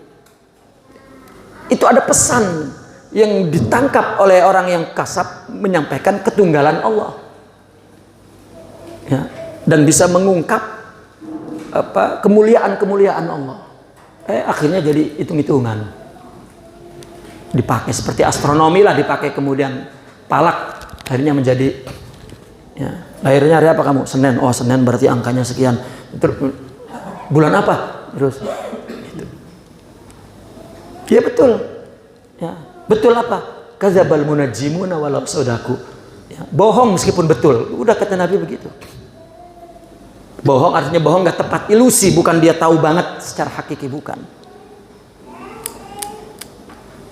itu ada pesan yang ditangkap oleh orang yang kasab menyampaikan ketunggalan Allah. Ya, dan bisa mengungkap kemuliaan Allah. Akhirnya jadi hitung-hitungan. Dipakai seperti astronomi lah, dipakai kemudian palak akhirnya menjadi ya, lahirnya hari apa kamu? Senin. Oh, Senin berarti angkanya sekian. Terus bulan apa? Terus gitu. Ya betul. Ya, betul apa? Kadzabal munajjimuna walau sadaku. Ya, bohong meskipun betul. Udah kata Nabi begitu. Bohong artinya bohong gak tepat, ilusi, bukan dia tahu banget secara hakiki, bukan.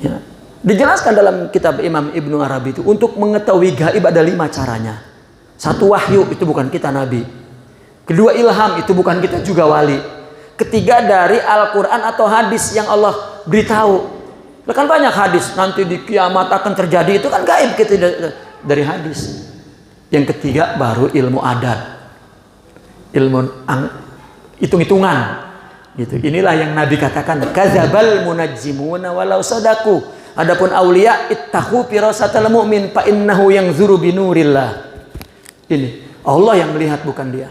Ya. Dijelaskan dalam kitab Imam Ibnu Arabi itu, untuk mengetahui gaib ada 5 caranya. 1, wahyu, itu bukan kita nabi. 2, ilham, itu bukan kita juga wali. 3, dari Al-Quran atau hadis yang Allah beritahu. Kan banyak hadis, nanti di kiamat akan terjadi, itu kan gaib kita dari hadis. Yang 3 baru ilmu adat, ilmu hitung-hitungan gitu. Inilah yang Nabi katakan, kadzabal munajjimuna walau sadaku. Adapun aulia, ittahu firasatal mu'min fa innahu yanzuru binurillah. Ini Allah yang melihat, bukan dia.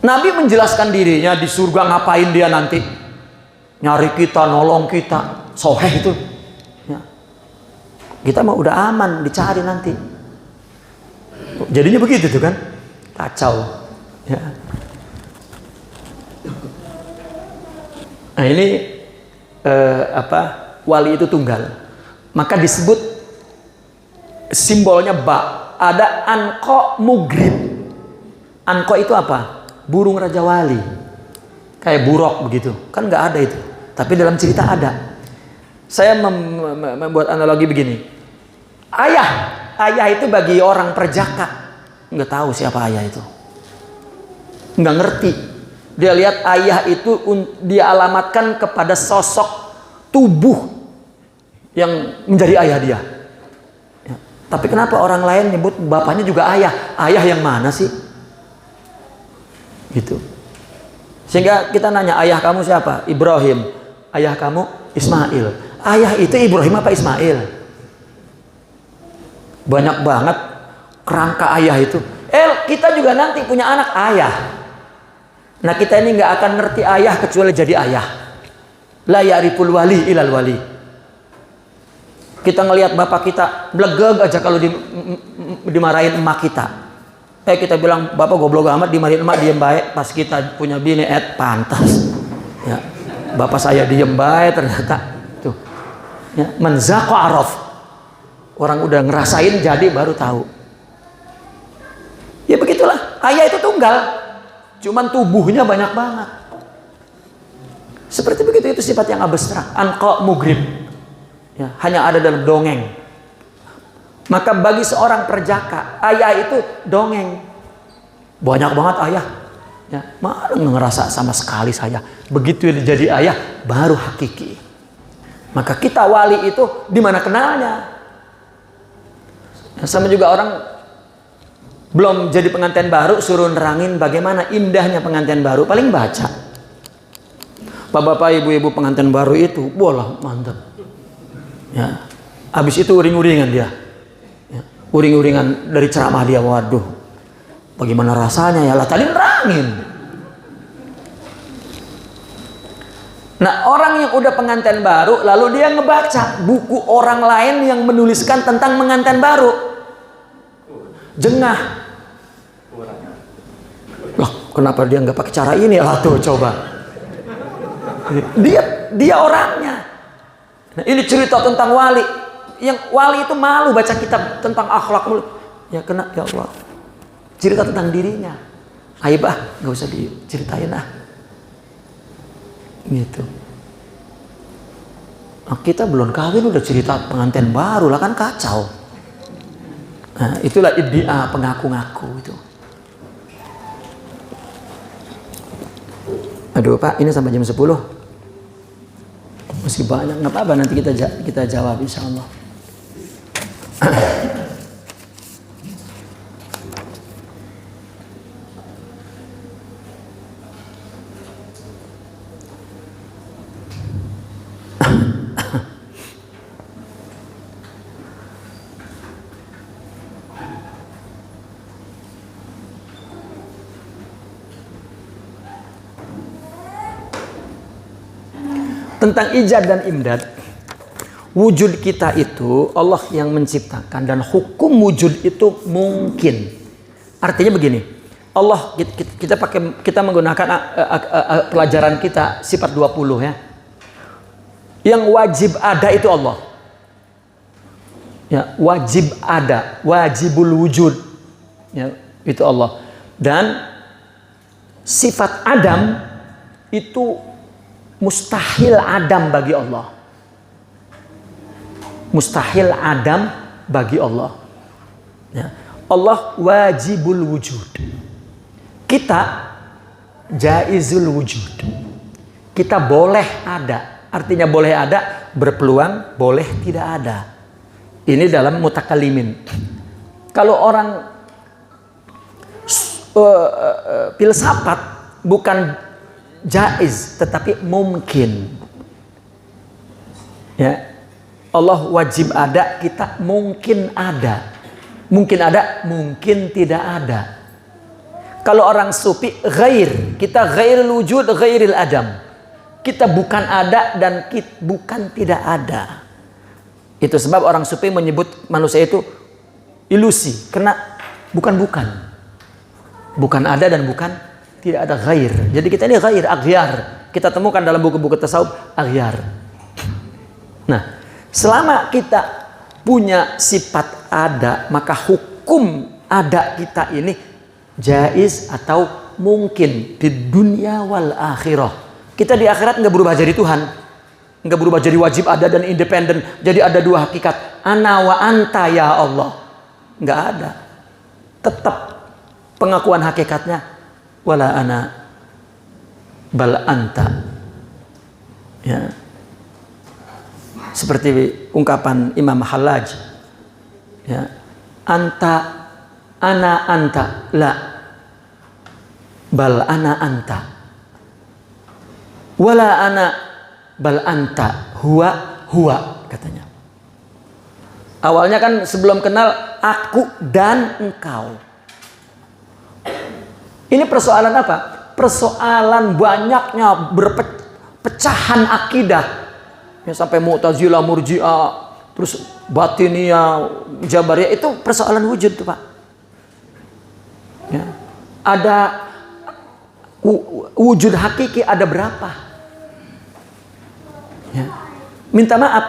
Nabi menjelaskan dirinya di surga, ngapain dia nanti? Nyari kita, nolong kita. Soheh itu ya. Kita mah udah aman, dicari nanti. Jadinya begitu tuh kan, kacau ya. Nah ini wali itu tunggal, maka disebut simbolnya ba. Ada anko mugrib. Anko itu apa? Burung raja wali, kayak buruk begitu kan, nggak ada itu, tapi dalam cerita ada. Saya membuat analogi begini, ayah itu bagi orang perjaka nggak tahu siapa ayah itu, nggak ngerti. Dia lihat ayah itu dia alamatkan kepada sosok tubuh yang menjadi ayah dia. Ya. Tapi kenapa orang lain nyebut bapaknya juga ayah? Ayah yang mana sih? Gitu. Sehingga kita nanya, ayah kamu siapa? Ibrahim. Ayah kamu Ismail. Ayah itu Ibrahim apa Ismail? Banyak banget kerangka ayah itu. Kita juga nanti punya anak ayah. Nah kita ini nggak akan ngerti ayah kecuali jadi ayah. La ya'riful wali ilal wali. Kita ngelihat bapak kita blegeg aja kalau dimarahin emak kita. Kita bilang bapak goblok amat, dimarahin emak diem baik. Pas kita punya bini pantas. Ya, bapak saya diem baik ternyata. Tuh. Ya, man zaqa araf. Orang udah ngerasain jadi baru tahu. Ya begitulah. Ayah itu tunggal. Cuman tubuhnya banyak banget. Seperti begitu, itu sifat yang abstrak. Anqa mugrib. Ya, hanya ada dalam dongeng. Maka bagi seorang perjaka, ayah itu dongeng. Banyak banget ayah. Ya, mana ngerasa sama sekali saya. Begitu jadi ayah, baru hakiki. Maka kita wali itu di mana kenalnya? Ya, sama juga orang belum jadi pengantin baru, suruh nerangin bagaimana indahnya pengantin baru, paling baca. Bapak-bapak, ibu-ibu pengantin baru itu, bolah mantap. Ya, habis itu uring-uringan dia, ya, uring-uringan dari ceramah dia, waduh, bagaimana rasanya ya lah, tadi nerangin. Nah orang yang udah pengantin baru, lalu dia ngebaca buku orang lain yang menuliskan tentang pengantin baru. Jengah. kenapa dia nggak pakai cara ini? Lah tuh coba. Dia orangnya. Nah, ini cerita tentang wali. Yang wali itu malu baca kitab tentang akhlak. Ya kena, ya Allah. Cerita tentang dirinya. Aib nggak usah diceritain Gitu. Nah, kita belum kawin udah cerita pengantin baru lah, kan kacau. Nah, itulah iddia, pengaku-ngaku itu. Aduh Pak, ini sampai jam 10. Masih banyak, nggak apa-apa, nanti kita jawab insya Allah. Tentang ijad dan imdad, wujud kita itu Allah yang menciptakan, dan hukum wujud itu mungkin. Artinya begini, Allah, kita menggunakan pelajaran kita sifat 20 ya. Yang wajib ada itu Allah. Ya, wajib ada, wajibul wujud. Ya, itu Allah. Dan sifat Adam itu mustahil adam bagi Allah. Mustahil adam bagi Allah. Ya. Allah wajibul wujud. Kita jaizul wujud. Kita boleh ada. Artinya boleh ada, berpeluang boleh tidak ada. Ini dalam mutakalimin. Kalau orang filsafat bukan jaiz tetapi mungkin. Ya. Allah wajib ada, kita mungkin ada. Mungkin ada, mungkin tidak ada. Kalau orang sufi ghair, kita ghairul wujud, ghairil adam. Kita bukan ada dan bukan tidak ada. Itu sebab orang sufi menyebut manusia itu ilusi, karena bukan-bukan. Bukan ada dan bukan tidak ada, ghair. Jadi kita ini ghair, aghyar. Kita temukan dalam buku-buku tasawuf aghyar. Nah, selama kita punya sifat ada, maka hukum ada kita ini jaiz atau mungkin di dunia wal akhirah. Kita di akhirat nggak berubah jadi Tuhan, nggak berubah jadi wajib ada dan independen. Jadi ada dua hakikat, ana wa anta ya Allah. Nggak ada. Tetap pengakuan hakikatnya wala ana bal anta. Ya. Seperti ungkapan Imam Hallaj. Ya. Anta ana anta la bal ana anta. Wala ana bal anta huwa huwa, katanya. Awalnya kan sebelum kenal aku dan engkau. Ini persoalan apa? Persoalan banyaknya berpecahan akidah. Ya, sampai Mu'tazilah, Murji'ah, terus Batiniyah, Jabariyah, itu persoalan wujud tuh Pak. Ya. Ada wujud hakiki ada berapa? Ya. Minta maaf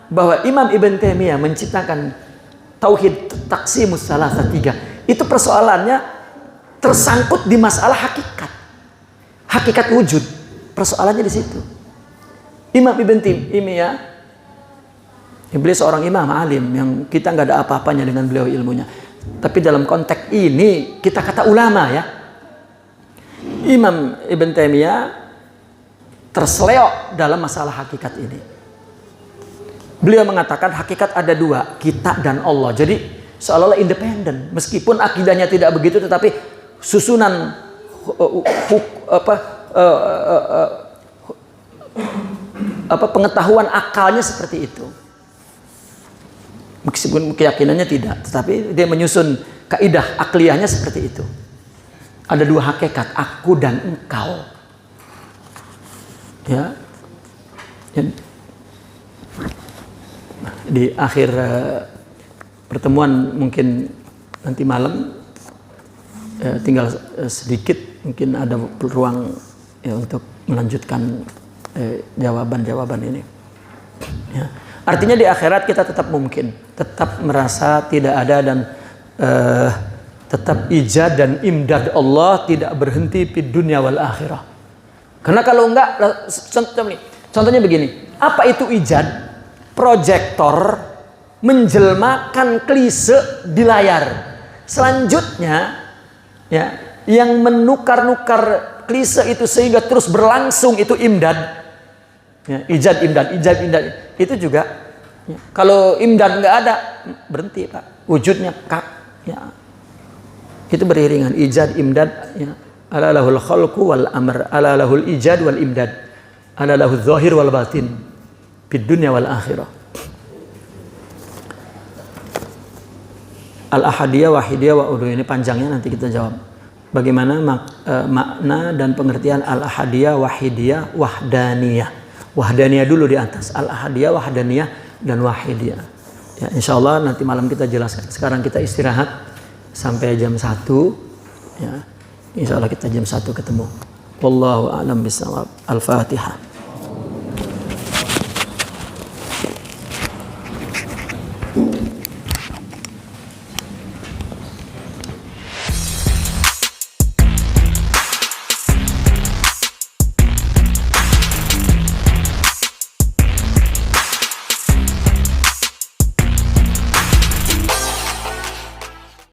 bahwa Imam Ibn Taimiyah menciptakan tauhid taksimus salasa 3. Itu persoalannya tersangkut di masalah hakikat wujud. Persoalannya di situ. Imam Ibn Taimiyah, beliau seorang imam alim yang kita nggak ada apa-apanya dengan beliau ilmunya. Tapi dalam konteks ini kita kata ulama ya. Imam Ibn Taimiyah terseleo dalam masalah hakikat ini. Beliau mengatakan hakikat ada dua, kita dan Allah. Jadi seolah-olah independen. Meskipun akidahnya tidak begitu, tetapi susunan pengetahuan akalnya seperti itu. Meskipun keyakinannya tidak, tetapi dia menyusun kaidah akliyahnya seperti itu. Ada dua hakikat, aku dan engkau. Ya. Di akhir pertemuan mungkin nanti malam tinggal sedikit mungkin ada peluang ya untuk melanjutkan jawaban-jawaban ini. Ya. Artinya di akhirat kita tetap mungkin, tetap merasa tidak ada dan tetap ijad dan imdad Allah tidak berhenti di dunia wal akhirah. Karena kalau enggak, contohnya begini, apa itu ijad? Proyektor menjelmakan klise di layar. Selanjutnya, ya, yang menukar-nukar klise itu sehingga terus berlangsung itu imdad. Ya, ijad imdad itu juga. Ya, kalau imdad nggak ada, berhenti Pak. Wujudnya kak. Ya, itu beriringan ijad imdad. Ya. Ala lahul khalqu wal amr, ala lahul ijad wal imdad, ala lahul zahir wal batin, fid dunya wal akhirah. Al-ahadiyah, wahidiyah, wa uluhiyah, ini panjangnya nanti kita jawab. Bagaimana makna dan pengertian al-ahadiyah, wahidiyah, wahdaniyah. Wahdaniyah dulu di atas. Al-ahadiyah, wahdaniyah, dan wahidiyah. Ya, insya Allah nanti malam kita jelaskan. Sekarang kita istirahat sampai jam 1. Ya, insya Allah kita jam 1 ketemu. Wallahu a'lam bishawab. Al-Fatihah.